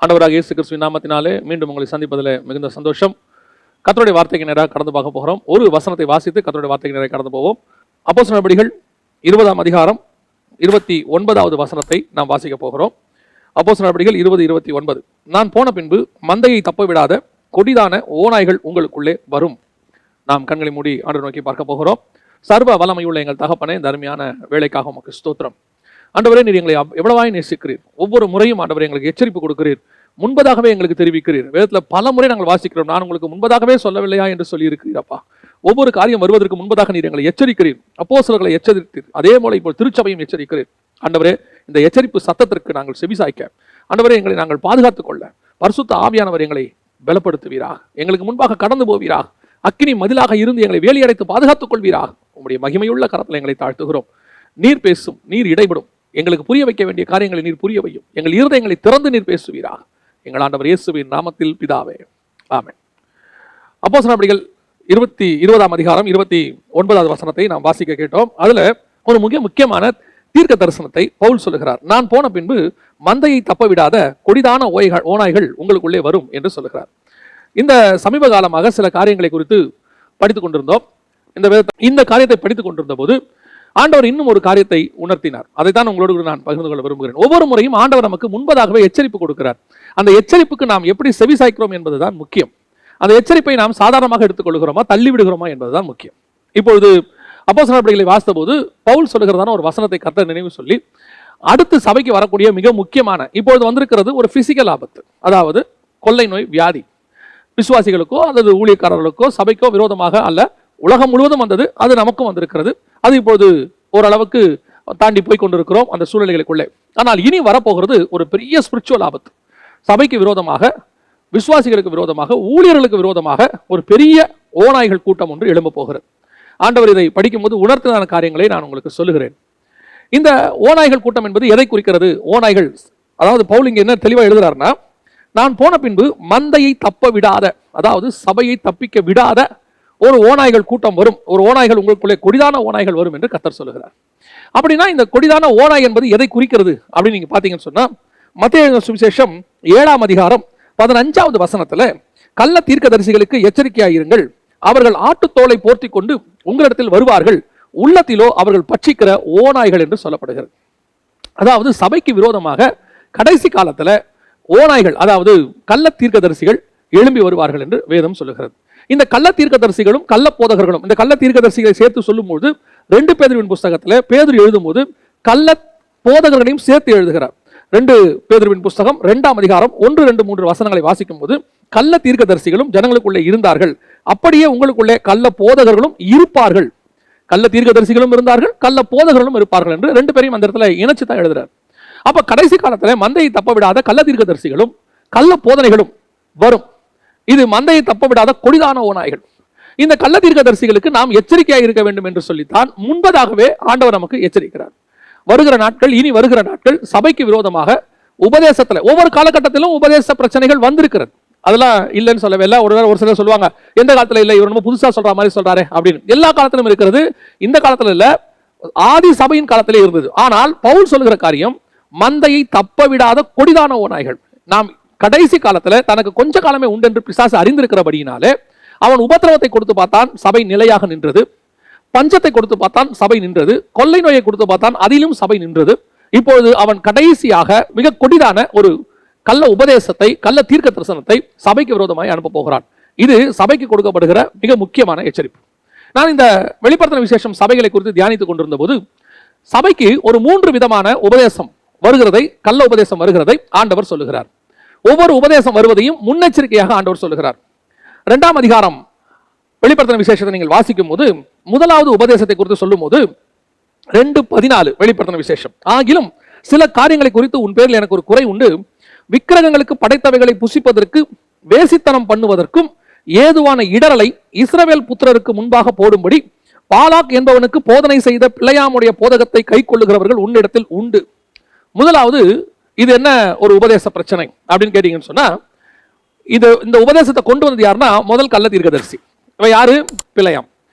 ஆண்டவராக இயேசு கிறிஸ்துவின் நாமத்தினாலே மீண்டும் உங்களை சந்திப்பதில் மிகுந்த சந்தோஷம். கர்த்தருடைய வார்த்தைக்கு நேராக கடந்து பார்க்க போகிறோம். ஒரு வசனத்தை வாசித்து கர்த்தருடைய வார்த்தைக்கு நேராக கடந்து போவோம். அப்போஸ்தலர் நடபடிகள் 20ஆம் அதிகாரம் 29வது வசனத்தை நாம் வாசிக்க போகிறோம். அப்போஸ்தலர் நடபடிகள் 20:29. நான் போன பின்பு மந்தையை தப்ப விடாத கொடிதான ஓநாய்கள் உங்களுக்குள்ளே வரும். நாம் கண்களை மூடி ஆண்டவரை நோக்கி பார்க்க போகிறோம். சர்வ வல்லமையுள்ள எங்கள் தகப்பனே, இந்த அருமையான வேலைக்காக உமக்கு ஸ்தோத்திரம். ஆண்டவரே, நீர் எங்களை எவ்வளவாய் நேசிக்கிறீர். ஒவ்வொரு முறையும் ஆண்டவரே எங்களுக்கு எச்சரிப்பு கொடுக்கிறீர், முன்பதாகவே எங்களுக்கு தெரிவிக்கிறீர். வேதத்தில் பல முறை நாங்கள் வாசிக்கிறோம், நான் உங்களுக்கு முன்பதாகவே சொல்லவில்லையா என்று சொல்லி இருக்கிறீரப்பா. ஒவ்வொரு காரியம் வருவதற்கு முன்பதாக நீர் எங்களை எச்சரிக்கிறீர், அப்போஸ்தலர்களை எச்சரித்தீர். அதே போல இப்போ திருச்சபையும் எச்சரிக்கிறீர். ஆண்டவரே, இந்த எச்சரிப்பு சத்தத்திற்கு நாங்கள் செவிசாய்க்க ஆண்டவரே எங்களை நாங்கள் பாதுகாத்துக் கொள்ள பரிசுத்த ஆவியானவர் எங்களை பலப்படுத்துவீராக. எங்களுக்கு முன்பாக கடந்து போவீராக. அக்கினி மதிலாக இருந்து எங்களை வேலியடைத்து பாதுகாத்துக் கொள்வீராக. உங்களுடைய மகிமையுள்ள கரத்தில் எங்களை தாழ்த்துகிறோம். நீர் பேசும், நீர் இடைபடும். எங்களுக்கு புரிய வைக்க வேண்டிய காரியங்களை நீர் புரிய வையும். எங்கள் இருதயங்களை திறந்து நீர் பேசுவீராக. எங்கள் ஆண்டவர் இயேசுவின் நாமத்தில் பிதாவே, ஆமென். அப்போஸ்தலர் நடபடிகள் 20ஆம் அதிகாரம் 29வது வசனத்தை நாம் வாசிக்க கேட்டோம். அதுல ஒரு முக்கியமான தீர்க்க தரிசனத்தை பவுல் சொல்லுகிறார். நான் போன பின்பு மந்தையை தப்ப விடாத கொடிதான ஓநாய்கள் உங்களுக்குள்ளே வரும் என்று சொல்லுகிறார். இந்த சமீப காலமாக சில காரியங்களை குறித்து படித்துக் கொண்டிருந்தோம். இந்த காரியத்தை படித்துக் கொண்டிருந்த போது ஆண்டவர் இன்னும் ஒரு காரியத்தை உணர்த்தினார். அதைத்தான் உங்களோடு நான் பகிர்ந்து கொள்ள விரும்புகிறேன். ஒவ்வொரு முறையும் ஆண்டவர் நமக்கு முன்பதாகவே எச்சரிப்பு கொடுக்கிறார். அந்த எச்சரிப்புக்கு நாம் எப்படி செவி சாய்க்கிறோம் என்பதுதான் முக்கியம். அந்த எச்சரிப்பை நாம் சாதாரணமாக எடுத்துக்கொள்கிறோமா, தள்ளிவிடுகிறோமா என்பதுதான் முக்கியம். இப்பொழுது அப்போஸ்தலர் நடபடிகளை வாசித்த போது பவுல் சொல்லுகிறதான ஒரு வசனத்தை கர்த்தர் நினைவு சொல்லி, அடுத்து சபைக்கு வரக்கூடிய மிக முக்கியமான இப்பொழுது வந்திருக்கிறது ஒரு பிசிக்கல் ஆபத்து, அதாவது கொள்ளை நோய் வியாதி. விசுவாசிகளுக்கோ அல்லது ஊழியக்காரர்களுக்கோ சபைக்கோ விரோதமாக அல்ல, உலகம் முழுவதும் வந்தது, அது நமக்கும் வந்திருக்கிறது. அது இப்பொழுது ஓரளவுக்கு தாண்டி போய் கொண்டிருக்கிறோம் அந்த சூழ்நிலைகளுக்குள்ளே. ஆனால் இனி வரப்போகிறது ஒரு பெரிய ஸ்பிரிச்சுவல் ஆபத்து. சபைக்கு விரோதமாக, விசுவாசிகளுக்கு விரோதமாக, ஊழியர்களுக்கு விரோதமாக ஒரு பெரிய ஓநாய்கள் கூட்டம் ஒன்று எழும்ப போகிறது. ஆண்டவர் இதை படிக்கும்போது உணர்த்தின காரியங்களை நான் உங்களுக்கு சொல்லுகிறேன். இந்த ஓநாய்கள் கூட்டம் என்பது எதை குறிக்கிறது? ஓநாய்கள், அதாவது பவுல் இங்க என்ன தெளிவாக எழுதுறாருன்னா, நான் போன பின்பு மந்தையை தப்ப விடாத, அதாவது சபையை தப்பிக்க விடாத ஒரு ஓநாய்கள் கூட்டம் வரும். ஒரு ஓநாய்கள் உங்களுக்குள்ளே கொடிதான ஓநாய்கள் வரும் என்று கர்த்தர் சொல்லுகிறார். அப்படின்னா இந்த கொடிதான ஓநாய் என்பது எதை குறிக்கிறது அப்படின்னு நீங்க பாத்தீங்கன்னு சொன்னா, மத்தேயு சுவிசேஷம் 7ஆம் அதிகாரம் 15வது வசனத்துல, கள்ள தீர்க்கதரிசிகளுக்கு எச்சரிக்கையாயிருங்கள், அவர்கள் ஆட்டுத்தோலை போர்த்தி கொண்டு உங்களிடத்தில் வருவார்கள், உள்ளத்திலோ அவர்கள் பட்சிக்கிற ஓநாய்கள் என்று சொல்லப்படுகிறது. அதாவது சபைக்கு விரோதமாக கடைசி காலத்துல ஓநாய்கள், அதாவது கள்ள தீர்க்கதரிசிகள் எழும்பி வருவார்கள் என்று வேதம் சொல்லுகிறது. இந்த கள்ள தீர்க்கதரிசிகளும் கள்ள போதகர்களும், இந்த கள்ள தீர்க்கதரிசிகளை சேர்த்து சொல்லும்போது 2 பேதுருவின் புஸ்தகத்தில் பேதுரு எழுதும்போது கள்ள போதகர்களையும் சேர்த்து எழுதுகிறார். 2 பேதுருவின் புஸ்தகம் 2ஆம் அதிகாரம் 1, 2, 3 வசனங்களை வாசிக்கும் போது கள்ள தீர்க்கதரிசிகளும் ஜனங்களுக்குள்ளே இருந்தார்கள், அப்படியே உங்களுக்குள்ளே கள்ள போதகர்களும் இருப்பார்கள். கள்ள தீர்க்கதரிசிகளும் இருந்தார்கள், கள்ள போதகர்களும் இருப்பார்கள் என்று 2 பேரையும் அந்த இடத்துல இணைச்சு தான் எழுதுறார். அப்ப கடைசி காலத்துல மந்தையை தப்ப விடாத கள்ள தீர்க்கதரிசிகளும் கள்ள போதனைகளும் வரும். இது மந்தையை தப்ப விடாத கொடிதான ஓநாய்கள். இந்த கள்ள தீர்க்கதரிசிகளுக்கு நாம் எச்சரிக்கையாக இருக்க வேண்டும் என்று சொல்லித்தான் முன்பதாகவே ஆண்டவர் நமக்கு எச்சரிக்கிறார். வருகிற நாட்கள், இனி வருகிற நாட்கள் சபைக்கு விரோதமாக உபதேசத்துல ஒவ்வொரு காலகட்டத்திலும் உபதேச பிரச்சனைகள் வந்திருக்கிறது. அதெல்லாம் இல்லைன்னு சொல்லவே இல்லை. ஒரு சிலர் சொல்லுவாங்க, எந்த காலத்துல இல்லை, இவர் ரொம்ப புதுசா சொல்ற மாதிரி சொல்றாரு அப்படின்னு. எல்லா காலத்திலும் இருக்கிறது, இந்த காலத்துல இல்ல, ஆதி சபையின் காலத்திலே இருந்தது. ஆனால் பவுல் சொல்லுகிற காரியம் மந்தையை தப்ப விடாத கொடிதான ஓநாய்கள். நாம் கடைசி காலத்துல தனக்கு கொஞ்ச காலமே உண்டு என்று பிசாசு அறிந்திருக்கிறபடியினாலே அவன் உபத்திரவத்தை கொடுத்து பார்த்தான், சபை நிலையாக நின்றது. பஞ்சத்தை கொடுத்து பார்த்தான், சபை நின்றது. கொள்ளை நோயை கொடுத்து பார்த்தான், அதிலும் சபை நின்றது. இப்பொழுது அவன் கடைசியாக மிக கொடிதான ஒரு கள்ள உபதேசத்தை, கள்ள தீர்க்க தரிசனத்தை சபைக்கு விரோதமாய் அனுப்ப போகிறான். இது சபைக்கு கொடுக்கப்படுகிற மிக முக்கியமான எச்சரிப்பு. நான் இந்த வெளிப்படுத்தின விசேஷம் சபைகளை குறித்து தியானித்துக் கொண்டிருந்த போது சபைக்கு ஒரு 3 விதமான உபதேசம் வருகிறதை, கள்ள உபதேசம் வருகிறதை ஆண்டவர் சொல்லுகிறார். ஒவ்வொரு உபதேசம் வருவதையும் முன்னெச்சரிக்கையாக ஆண்டவர் சொல்லுகிறார். 2ஆம் அதிகாரம் வெளிப்படுத்தின விசேஷத்தை நீங்கள் வாசிக்கும் போது முதலாவது உபதேசத்தை குறித்து சொல்லும் போது 2:14 வெளிப்படுத்தின விசேஷம், ஆகிலும் சில காரியங்களை குறித்து உன் பேரில் எனக்கு ஒரு குறை உண்டு, விக்கிரகங்களுக்கு படைத்தவைகளை புசிப்பதற்கு வேசித்தனம் பண்ணுவதற்கும் ஏதுவான இடரலை இஸ்ரவேல் புத்திரருக்கு முன்பாக போடும்படி பாலாக் என்பவனுக்கு போதனை செய்த பிள்ளையாமுடைய போதகத்தை கை கொள்ளுகிறவர்கள் உன்னிடத்தில் உண்டு. முதலாவது, இது என்ன ஒரு உபதேச பிரச்சனை அப்படின்னு கேட்டீங்கன்னு சொன்னா, இந்த உபதேசத்தை கொண்டு வந்தது யாருன்னா முதல் கள்ள தீர்க்கதரிசி. இவன் யாரு? பிள்ளையாம்.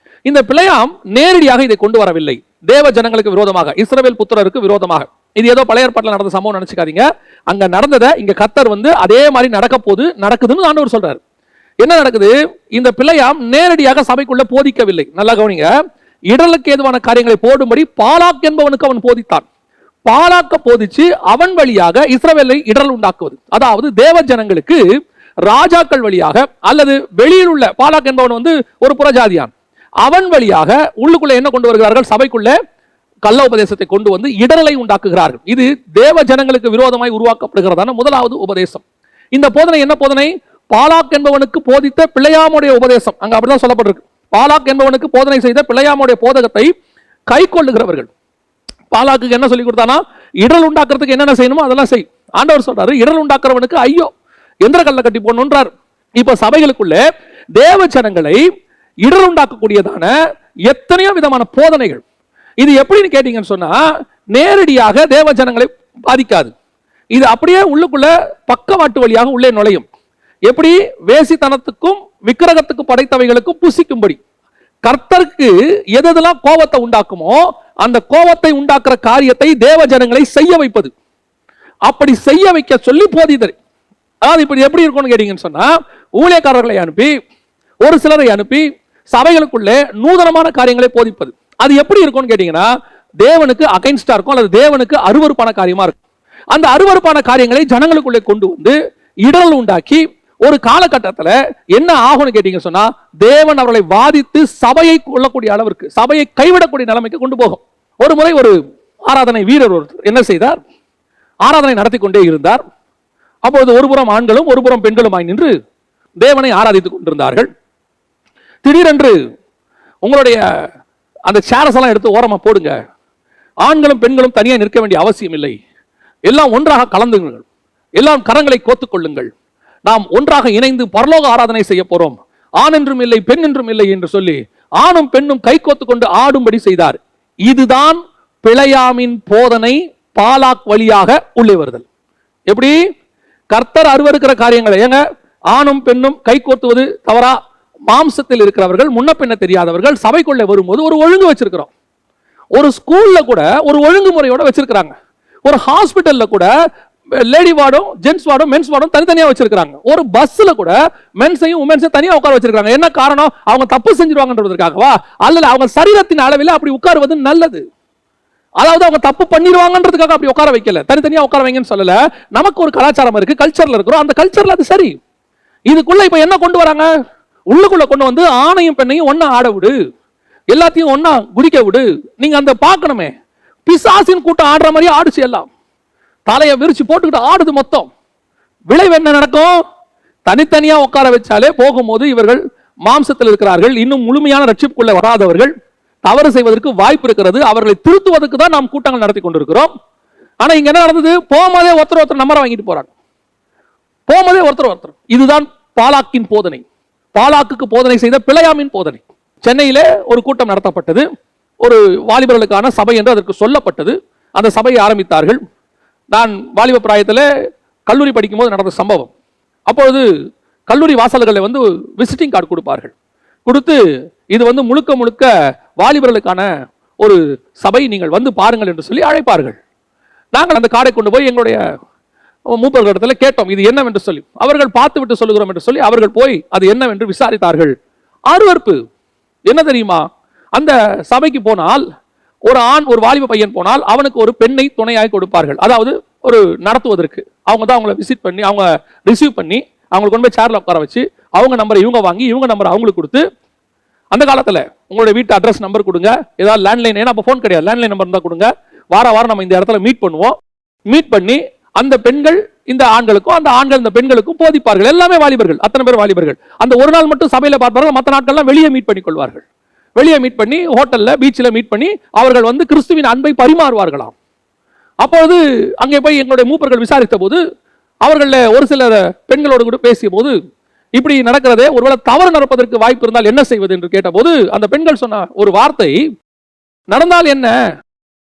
இந்த பிள்ளையாம் நேரடியாக இதை கொண்டு வரவில்லை. தேவ ஜனங்களுக்கு விரோதமாக, இஸ்ரவேல் புத்திரருக்கு விரோதமாக இது ஏதோ பழைய ஏற்பாட்டில் நடந்த சம்பவம் நினைச்சுக்காதீங்க. அங்க நடந்ததை இங்க கர்த்தர் அதே மாதிரி நடக்குதுன்னு ஆண்டவர் சொல்றாரு. என்ன நடக்குது? இந்த பிள்ளையாம் நேரடியாக சபைக்குள்ள போதிக்கவில்லை. நல்லா கவனிங்க. இடலுக்கு ஏதுவான காரியங்களை போடும்படி பாலாக் என்பவனுக்கு அவன் போதித்தான். பாலாக்க போதிச்சு அவன் வழியாக இஸ்ரவேலை இடரல் உண்டாக்குவது. அதாவது தேவ ஜனங்களுக்கு ராஜாக்கள் வழியாக அல்லது வெளியில் உள்ள பாலாக் என்பவன் ஒரு புறஜாதியான், அவன் வழியாக உள்ளுக்குள்ள என்ன கொண்டு வருகிறார்கள்? சபைக்குள்ள கள்ள உபதேசத்தை கொண்டு இடரலை உண்டாக்குகிறார்கள். இது தேவ ஜனங்களுக்கு விரோதமாய் உருவாக்கப்படுகிறதான முதலாவது உபதேசம். இந்த போதனை என்ன போதனை? பாலாக் என்பவனுக்கு போதித்த பிள்ளையாமுடைய உபதேசம். அங்க அப்படிதான் சொல்லப்பட்டிருக்கு. பாலாக் என்பவனுக்கு போதனை செய்த பிள்ளையாமுடைய போதகத்தை கை கொள்ளுகிறவர்கள். பாலாக்கு என்ன சொல்லி கொடுத்தானா? இடல் உண்டாக்குறதுக்கு என்னென்ன செய்யணுமோ அதெல்லாம் செய். ஆண்டவர் சொல்றாரு, இடல் உண்டாக்குறவனுக்கு ஐயோ, எந்திர கல்ல கட்டி போடணுன்றார். இப்ப சபைகளுக்குள்ள தேவ ஜனங்களை இடல் உண்டாக்கக்கூடியதான எத்தனையோ விதமான போதனைகள். இது எப்படின்னு கேட்டீங்கன்னு சொன்னா, நேரடியாக தேவ ஜனங்களை பாதிக்காது. இது அப்படியே உள்ளுக்குள்ள பக்கவாட்டு வழியாக உள்ளே நுழையும். எப்படி? வேசித்தனத்துக்கும் விக்கிரகத்துக்கு படைத்தவைகளுக்கும் புசிக்கும்படி. கர்த்தருக்கு எதெல்லாம் கோபத்தை உண்டாக்குமோ அந்த கோபத்தை உண்டாக்குற காரியத்தை தேவ ஜனங்களை செய்ய வைப்பது. அப்படி செய்ய வைக்க சொல்லி போதிதர். அதாவது இப்படி எப்படி இருக்கும்னு கேட்டீங்கன்னு சொன்னா, ஊழியக்காரர்களை அனுப்பி ஒரு சிலரை அனுப்பி சபைகளுக்குள்ளே நூதனமான காரியங்களை போதிப்பது. அது எப்படி இருக்கும்னு கேட்டீங்கன்னா, தேவனுக்கு அகைன்ஸ்டா இருக்கும் அல்லது தேவனுக்கு அருவருப்பான காரியமா இருக்கும். அந்த அருவருப்பான காரியங்களை ஜனங்களுக்குள்ளே கொண்டு இடரல் உண்டாக்கி ஒரு காலகட்டத்தில் என்ன ஆகும்னு கேட்டீங்க சொன்னா, தேவன் அவர்களை வாதித்து சபையை கொள்ளக்கூடிய அளவிற்கு, சபையை கைவிடக்கூடிய நிலைமைக்கு கொண்டு போகும். ஒரு முறை ஒரு ஆராதனை வீரர் ஒருத்தர் என்ன செய்தார்? ஆராதனை நடத்தி கொண்டே இருந்தார். அப்பொழுது ஒருபுறம் ஆண்களும் ஒருபுறம் பெண்களுமாய் நின்று தேவனை ஆராதித்துக் கொண்டிருந்தார்கள். திடீரென்று உங்களுடைய அந்த சேர்ஸ் எல்லாம் எடுத்து ஓரமா போடுங்க, ஆண்களும் பெண்களும் தனியாக நிற்க வேண்டிய அவசியம் இல்லை, எல்லாம் ஒன்றாக கலந்துங்கள், எல்லாம் கரங்களை கோத்துக் கொள்ளுங்கள், நாம் ஒன்றாக இணைந்து பரலோக ஆராதனை செய்ய போறோம், ஆண் என்றும் இல்லை பெண் என்றும் இல்லை என்று சொல்லி ஆணும் பெண்ணும் கை கோத்து கொண்டு ஆடும்படி செய்தார். இதுதான் பிழையாமின் போதனை. பாலாக் வழியாக உள்ளே வருதல். எப்படி? கர்த்தர் அருவருக்கிற காரியங்களை ஏங்க ஆணும் பெண்ணும் கை கோத்துவது தவறா? மாம்சத்தில் இருக்கிறவர்கள், முன்ன பின்ன தெரியாதவர்கள் சபைக்குள்ளே வரும்போது ஒரு ஒழுங்கு வச்சிருக்கிறோம். ஒரு ஸ்கூல்ல கூட ஒரு ஒழுங்குமுறையோட வச்சிருக்கிறாங்க. ஒரு ஹாஸ்பிட்டல்ல கூட லேடி வார்டும் ஜென்ஸ் வார்டும் மென்ஸ் வார்டும் தனித்தனியா வச்சிருக்காங்க. ஒரு பஸ்ல கூட மென்ஸையும் உமன்ஸையும் தனியா உட்கார வச்சிருக்காங்க. என்ன காரணம்? அவங்க தப்பு செஞ்சிருவாங்கன்றதுக்காகவா? அல்லது அவங்க சரீரத்தின் அளவில் அப்படி உட்காருவது நல்லது. அதாவது அவங்க தப்பு பண்ணிடுவாங்கன்றதுக்காக அப்படி உட்கார வைக்கல, தனித்தனியா உட்கார வைங்கன்னு சொல்லல. நமக்கு ஒரு கலாச்சாரம் இருக்கு, கல்ச்சர்ல இருக்கிறோம், அந்த கல்ச்சர்ல அது சரி. இதுக்குள்ள இப்ப என்ன கொண்டு வராங்க? உள்ளுக்குள்ள கொண்டு ஆணையும் பெண்ணையும் ஒன்னா ஆட விடு, எல்லாத்தையும் ஒன்னா குதிக்க விடு. நீங்க அந்த பார்க்கணுமே, பிசாசின் கூட்டம் ஆடுற மாதிரி ஆடுச்சு, எல்லாம் தலையை விரிச்சு போட்டுக்கிட்டு ஆடுது மொத்தம். விளைவு என்ன நடக்கும்? தனித்தனியா உட்கார வச்சாலே போகும்போது இவர்கள் மாம்சத்தில் இருக்கிறார்கள், இன்னும் முழுமையான ரட்சிப்புக்குள்ள வராதவர்கள், தவறு செய்வதற்கு வாய்ப்பு இருக்கிறது. அவர்களை திருத்துவதற்கு தான் நாம் கூட்டங்கள் நடத்தி கொண்டிருக்கிறோம். ஆனா இங்க என்ன நடந்தது? போகும்போதே ஒருத்தர் நம்பரை வாங்கிட்டு போறாங்க, போகும்போதே ஒருத்தர். இதுதான் பாலாக்கின் போதனை, பாலாக்குக்கு போதனை செய்த பிழையாமின் போதனை. சென்னையிலே ஒரு கூட்டம் நடத்தப்பட்டது, ஒரு வாலிபர்களுக்கான சபை என்று அதற்கு சொல்லப்பட்டது. அந்த சபையை ஆரம்பித்தார்கள். நான் வாலிப பிராயத்தில் கல்லூரி படிக்கும் போது நடந்த சம்பவம். அப்பொழுது கல்லூரி வாசல்களில் விசிட்டிங் கார்டு கொடுப்பார்கள். கொடுத்து இது முழுக்க முழுக்க வாலிபர்களுக்கான ஒரு சபை, நீங்கள் வந்து பாருங்கள் என்று சொல்லி அழைப்பார்கள். நாங்கள் அந்த கார்டை கொண்டு போய் எங்களுடைய மூப்பர்களிடத்தில் கேட்டோம், இது என்னவென்று சொல்லி. அவர்கள் பார்த்து விட்டு சொல்லுகிறோம் என்று சொல்லி அவர்கள் போய் அது என்னவென்று விசாரித்தார்கள். அருவருப்பு என்ன தெரியுமா? அந்த சபைக்கு போனால் ஒரு ஆண், ஒரு வாலிப பையன் போனால் அவனுக்கு ஒரு பெண்ணை துணையாக கொடுப்பார்கள். அதாவது ஒரு நடத்துவதற்கு அவங்க தான் அவங்கள விசிட் பண்ணி, அவங்க ரிசீவ் பண்ணி, அவங்களுக்கு கொண்டு போய் சேர்ல உட்கார வச்சு, அவங்க நம்பரை இவங்க வாங்கி இவங்க நம்பரை அவங்களுக்கு கொடுத்து, அந்த காலத்தில் உங்களுடைய வீட்டு அட்ரஸ் நம்பர் கொடுங்க, ஏதாவது லேண்ட்லைன், ஏன்னா அப்போ ஃபோன் கிடையாது, லேண்ட்லைன் நம்பர் தான் கொடுங்க, வாரம் நம்ம இந்த இடத்துல மீட் பண்ணுவோம். மீட் பண்ணி அந்த பெண்கள் இந்த ஆண்களுக்கும், அந்த ஆண்கள் இந்த பெண்களுக்கும் போதிப்பார்கள். எல்லாமே வாலிபர்கள், அத்தனை பேர் வாலிபர்கள். அந்த ஒரு நாள் மட்டும் சபையில பார்ப்பார்கள், மற்ற நாட்கள்லாம் வெளியே மீட் பண்ணி கொள்வார்கள். வெளியே மீட் பண்ணி ஹோட்டல்ல, பீச்சில் மீட் பண்ணி அவர்கள் கிறிஸ்துவின் அன்பை பரிமாறுவார்களாம். அப்போது அங்கே போய் எங்களுடைய மூப்பர்கள் விசாரித்த போது அவர்கள் ஒரு சில பெண்களோடு கூட பேசிய போது, இப்படி நடக்கிறதே, ஒருவேளை தவறு நடப்பதற்கு வாய்ப்பு இருந்தால் என்ன செய்வது என்று கேட்டபோது அந்த பெண்கள் சொன்ன ஒரு வார்த்தை, நடந்தால் என்ன,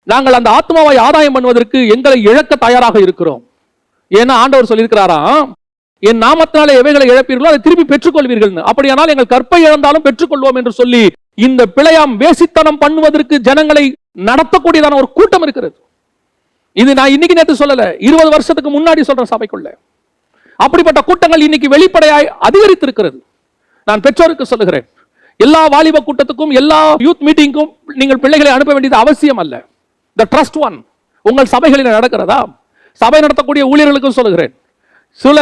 நாங்கள் அந்த ஆத்மாவை ஆதாயம் பண்ணுவதற்கு எங்களை இழக்க தயாராக இருக்கிறோம். ஏன்னா ஆண்டவர் சொல்லியிருக்கிறாராம், என் நாமத்தினாலே எவைகளை இழப்பீர்களோ அதை திருப்பி பெற்றுக்கொள்வீர்கள், அப்படியானால் எங்கள் கற்பை இழந்தாலும் பெற்றுக்கொள்வோம் என்று சொல்லி இந்த பிழையாம் வேசித்தனம் பண்ணுவதற்கு ஜனங்களை நடத்தக்கூடியதான ஒரு கூட்டம் இருக்கிறது. இது நான் இன்னைக்கு நேத்து சொல்லல, 20 வருஷத்துக்கு முன்னாடி சொல்றேன் சபைக்குள்ள. அப்படிப்பட்ட கூட்டங்கள் இன்னைக்கு வெளிப்படையாய் அதிகரித்திருக்கிறது. நான் பெற்றோருக்கு சொல்லுகிறேன், எல்லா வாலிப கூட்டத்துக்கும் எல்லா யூத் மீட்டிங்கும் நீங்கள் பிள்ளைகளை அனுப்ப வேண்டியது அவசியம் அல்ல. த ட்ரஸ்ட் ஒன் உங்கள் சபைகளில் நடக்கிறதா? சபை நடத்தக்கூடிய ஊழியர்களுக்கும் சொல்லுகிறேன், சில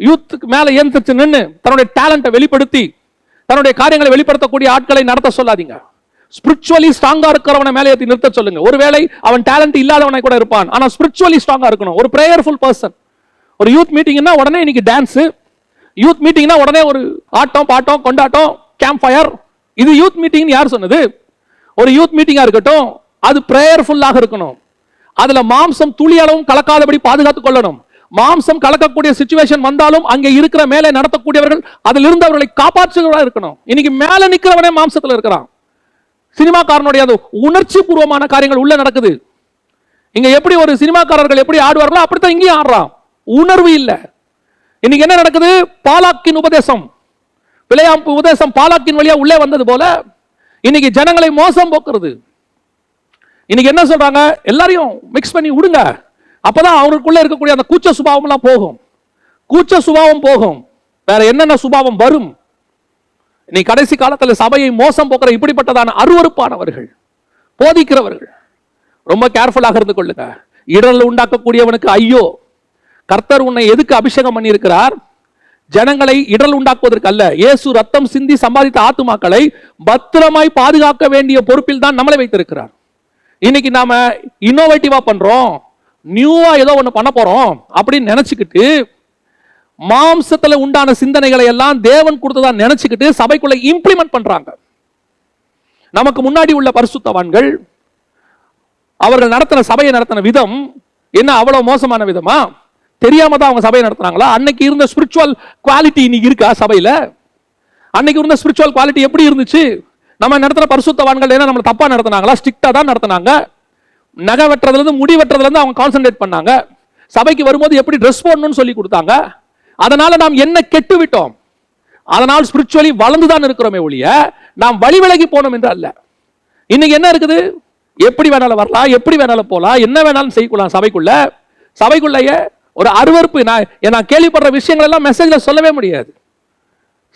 யூத்துக்கு மேல ஏந்திரிச்சு நின்று தன்னுடைய டேலண்ட்டை வெளிப்படுத்தி தன்னுடைய காரியங்களை வெளிப்படுத்தக்கூடிய ஆட்களை நடத்த சொல்லாதீங்க. ஸ்பிரிச்சுவலி ஸ்ட்ராங்கா இருக்கிறவனை மேலே ஏற்றி நிறுத்த சொல்லுங்க. ஒருவேளை அவன் டேலண்ட் இல்லாதவனை கூட இருப்பான், ஆனா ஸ்பிரிச்சுவலி ஸ்ட்ராங்கா இருக்கணும். ஒரு பிரேயர்ஃபுல் பர்சன். ஒரு யூத் மீட்டிங்னா உடனே இன்னைக்கு டான்ஸ், யூத் மீட்டிங்னா உடனே ஒரு ஆட்டம் பாட்டம் கொண்டாட்டம் கேம்ப் ஃபயர். இது யூத் மீட்டிங் யார் சொன்னது? ஒரு யூத் மீட்டிங்கா இருக்கட்டும், அது பிரேயர்ஃபுல்லாக இருக்கணும். அதுல மாம்சம் துளி அளவும் கலக்காதபடி பாதுகாத்துக் கொள்ளணும். மாம்சம் கலக்கக்கூடிய சிச்சுவேஷன் வந்தாலும் அங்கே இருக்கிற மேலே நடத்தக்கூடியவர்கள் அதில் இருந்தவர்களை காப்பாற்றுகிறவர்களாக இருக்கணும். இன்னைக்கு மேல நிக்கிறவனே மாம்சத்துல இருக்கிறான். சினிமாக்காரனுடைய அந்த உணர்ச்சி பூர்வமான காரியங்கள் உள்ள நடக்குது. இங்க எப்படி ஒரு சினிமாக்காரர்கள் எப்படி ஆடுவார்களோ அப்படித்தான் இங்கேயும் ஆடுறான். உணர்வு இல்ல. இன்னைக்கு என்ன நடக்குது? பாலாக்கின் உபதேசம், பிழையாம் உபதேசம் பாலாக்கின் வழியா உள்ளே வந்தது போல இன்னைக்கு ஜனங்களை மோசம் போக்குறது. இன்னைக்கு என்ன சொல்றாங்க? எல்லாரையும் மிக்ஸ் பண்ணி விடுங்க, அப்பதான் அவங்களுக்குள்ள இருக்கக்கூடிய அந்த கூச்ச சுபாவம் எல்லாம் போகும். கூச்ச சுபாவம் போகும், வேற என்னென்ன சுபாவம் வரும்? நீ கடைசி காலத்தில் சபையை மோசம் போக்குற இப்படிப்பட்டதான அருவருப்பானவர்கள், போதிக்கிறவர்கள் ரொம்ப கேர்ஃபுல்லாக இருந்து கொள்ளுங்க. இடர்ல உண்டாக்கக்கூடியவனுக்கு ஐயோ. கர்த்தர் உன்னை எதுக்கு அபிஷேகம் பண்ணி இருக்கிறார்? ஜனங்களை இடர் உண்டாக்குவதற்கு அல்ல. இயேசு ரத்தம் சிந்தி சம்பாதித்த ஆத்துமாக்களை பத்திரமாய் பாதுகாக்க வேண்டிய பொறுப்பில் தான் நம்மளை வைத்திருக்கிறார். இன்னைக்கு நாம இன்னோவேட்டிவா பண்றோம், நியூவா ஏதோ ஒண்ணு பண்ண போறோம் அப்படின்னு நினைச்சுக்கிட்டு மாம்சத்துல உண்டான சிந்தனைகளை எல்லாம் தேவன் கொடுத்ததா நினைச்சுக்கிட்டு சபைக்குள்ள இம்ப்ளிமெண்ட் பண்றாங்க. நமக்கு முன்னாடி உள்ள பரிசுத்தவான்கள் அவர்கள் நடத்தின சபையை நடத்தின விதம் என்ன அவ்வளவு மோசமான விதமா? தெரியாம தான் அவங்க சபையை நடத்துறாங்களா? அன்னைக்கு இருந்த ஸ்பிரிச்சுவல் குவாலிட்டி இன்னைக்கு இருக்கா சபையில? அன்னைக்கு இருந்த ஸ்பிரிச்சுவல் குவாலிட்டி எப்படி இருந்துச்சு? நம்ம நடத்தின பரிசுத்தவான்கள் என்ன நம்மளை தப்பா நடத்தினாங்களா? ஸ்ட்ரிக்டா தான் நடத்தினாங்க. நகை வெட்டுறதுல இருந்து முடி வெட்டுறதுல இருந்து அவங்க கான்சென்ட்ரேட் பண்ணாங்க. சபைக்கு வரும்போது எப்படி ட்ரெஸ் போடணும்னு சொல்லி கொடுத்தாங்க. அதனால நாம் என்ன கெட்டு விட்டோம்? அதனால் ஸ்பிரிச்சுவலி வளர்ந்துதான் இருக்கிறோமே ஒழிய நாம் வழி விலகி போனோம் என்று அல்ல. இன்னைக்கு என்ன இருக்குது? எப்படி வேணாலும் வரலாம், எப்படி வேணாலும் போலாம், என்ன வேணாலும் செய்யலாம். சபைக்குள்ளேயே ஒரு அருவருப்பு. நான் கேள்விப்படுற விஷயங்கள் எல்லாம் மெசேஜ்ல சொல்லவே முடியாது.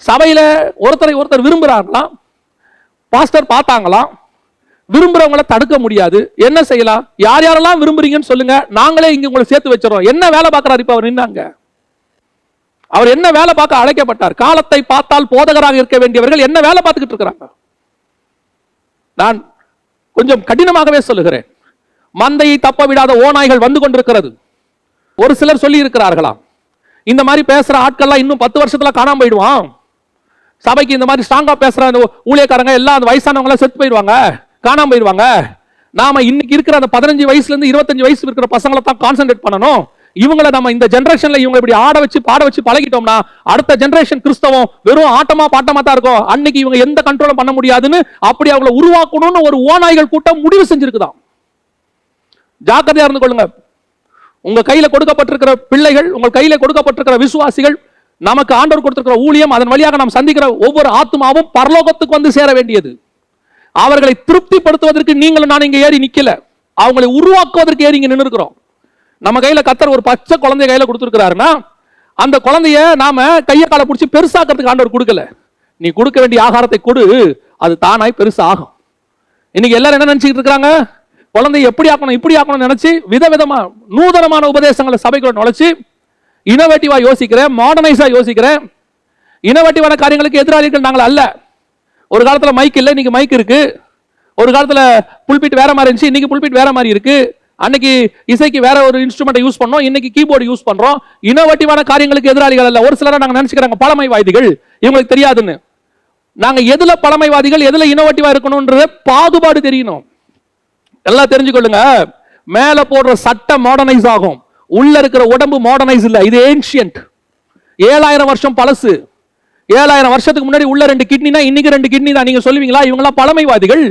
சபையில ஒருத்தரை ஒருத்தர் விரும்புறாங்களாம், பாஸ்டர் பார்த்தாங்களாம், விரும்புறவங்களை தடுக்க முடியாது. என்ன செய்யலாம்? யார் யாரெல்லாம் விரும்புறீங்கன்னு சொல்லுங்க, நாங்களே இங்க உங்களை சேர்த்து வச்சிடறோம். என்ன வேலை பார்க்கிறார் இப்ப அவர்? நின்னாங்க, அவர் என்ன வேலை பார்க்க அழைக்கப்பட்டார்? காலத்தை பார்த்தால் போதகராக இருக்க வேண்டியவர்கள் என்ன வேலை பார்த்துக்கிட்டு இருக்கிறாங்க? நான் கொஞ்சம் கடினமாகவே சொல்லுகிறேன், மந்தையை தப்ப விடாத ஓநாய்கள் வந்து கொண்டிருக்கிறது. ஒரு சிலர் சொல்லி இருக்கிறார்களாம், இந்த மாதிரி பேசுற ஆட்கள்லாம் இன்னும் 10 வருஷத்துல காணாம போயிடுவான். சபைக்கு இந்த மாதிரி ஸ்ட்ராங்கா பேசுற ஊழியக்காரங்க எல்லாம் அந்த வயசானவங்க எல்லாம் செத்து போயிடுவாங்க, காணாம போயிடுவாங்க. நாம இன்னைக்கு இருக்கிற அந்த 15 வயசுல இருந்து 25 வயசு இருக்கிற பசங்களை தான் கான்சென்ட்ரேட் பண்ணணும். இவங்களை நம்ம இந்த ஜெனரேஷன்ல இவங்க இப்படி ஆட வச்சு பாட வச்சு பழகிட்டோம்னா அடுத்த ஜெனரேஷன் கிறிஸ்தவம் வெறும் ஆட்டமா பாட்டமா தான் இருக்கும். அன்னைக்கு இவங்க எந்த கண்ட்ரோலும் பண்ண முடியாதுன்னு அப்படி அவங்களை உருவாக்கணும்னு ஒரு ஓநாய்கள் கூட்டம் முடிவு செஞ்சிருக்குதான். ஜாக்கிரதையா இருந்து கொள்ளுங்க. உங்க கையில கொடுக்கப்பட்டிருக்கிற பிள்ளைகள், உங்கள் கையில கொடுக்கப்பட்டிருக்கிற விசுவாசிகள், நமக்கு ஆண்டவர் கொடுத்திருக்கிற ஊழியம், அதன் வழியாக நாம் சந்திக்கிற ஒவ்வொரு ஆத்மாவும் பரலோகத்துக்கு வந்து சேர வேண்டியது. அவர்களை திருப்திப்படுத்துவதற்கு நீங்களும் நான் இங்க ஏறி நிக்கல, அவங்களை உருவாக்குவதற்கு ஏறி இங்க நின்று இருக்கிறோம். நம்ம கையில கர்த்தர் ஒரு பச்சை குழந்தைய கையில கொடுத்திருக்கிறாருன்னா அந்த குழந்தைய நாம கையை காலை பிடிச்சி பெருசாக்கிறதுக்கு ஆண்டவர் கொடுக்கல. நீ கொடுக்க வேண்டிய ஆகாரத்தை கொடு, அது தானாய் பெருசா ஆகும். இன்னைக்கு எல்லாரும் என்ன நினைச்சிட்டு இருக்காங்க? குழந்தைய எப்படி ஆக்கணும் இப்படி ஆக்கணும்னு நினைச்சு விதவிதமா நூதனமான உபதேசங்களை சபைக்குள்ள நுழைச்சு இனோவேட்டிவா யோசிக்கிறேன், மாடர்னைஸா யோசிக்கிறேன். இனோவேட்டிவான காரியங்களுக்கு எதிராளிகள் நாங்கள் அல்ல. ஒரு காலத்துல மைக் இல்லை, இன்னைக்கு மைக் இருக்கு. ஒரு காலத்துல புல்பிட் வேற மாதிரி இருந்துச்சு, இன்னைக்கு புல்பிட் வேற மாதிரி இருக்கு. அன்னைக்கு இசைக்கு வேற ஒரு இன்ஸ்ட்ருமெண்ட் யூஸ் பண்ணோம், இன்னைக்கு கீபோர்டு யூஸ் பண்றோம். இனோவேட்டிவான காரியங்களுக்கு எதிராளிகள் அல்ல. ஒரு சிலரை நாங்க நினைச்சுக்கிறாங்க பழமைவாதிகள், இவங்களுக்கு தெரியாதுன்னு. நாங்க எதுல பழமைவாதிகள் எதுல இனோவேட்டிவா இருக்கணும்ன்றது பாகுபாடு தெரியணும். எல்லாம் தெரிஞ்சுக்கொள்ளுங்க. மேல போடுற சட்டை மாடர்னைஸ் ஆகும், உள்ள இருக்கிற உடம்பு மாடர்னைஸ் இல்ல. இது ஏன்ஷியன்ட், 7000 வருஷம் பழசு. 7000 வருஷத்துக்கு முன்னாடி உள்ள 2 கிட்னினா இன்னைக்கு 2 கிட்னி தான். நீங்க சொல்லுவீங்களா இவங்க எல்லாம் பழமைவாதிகள்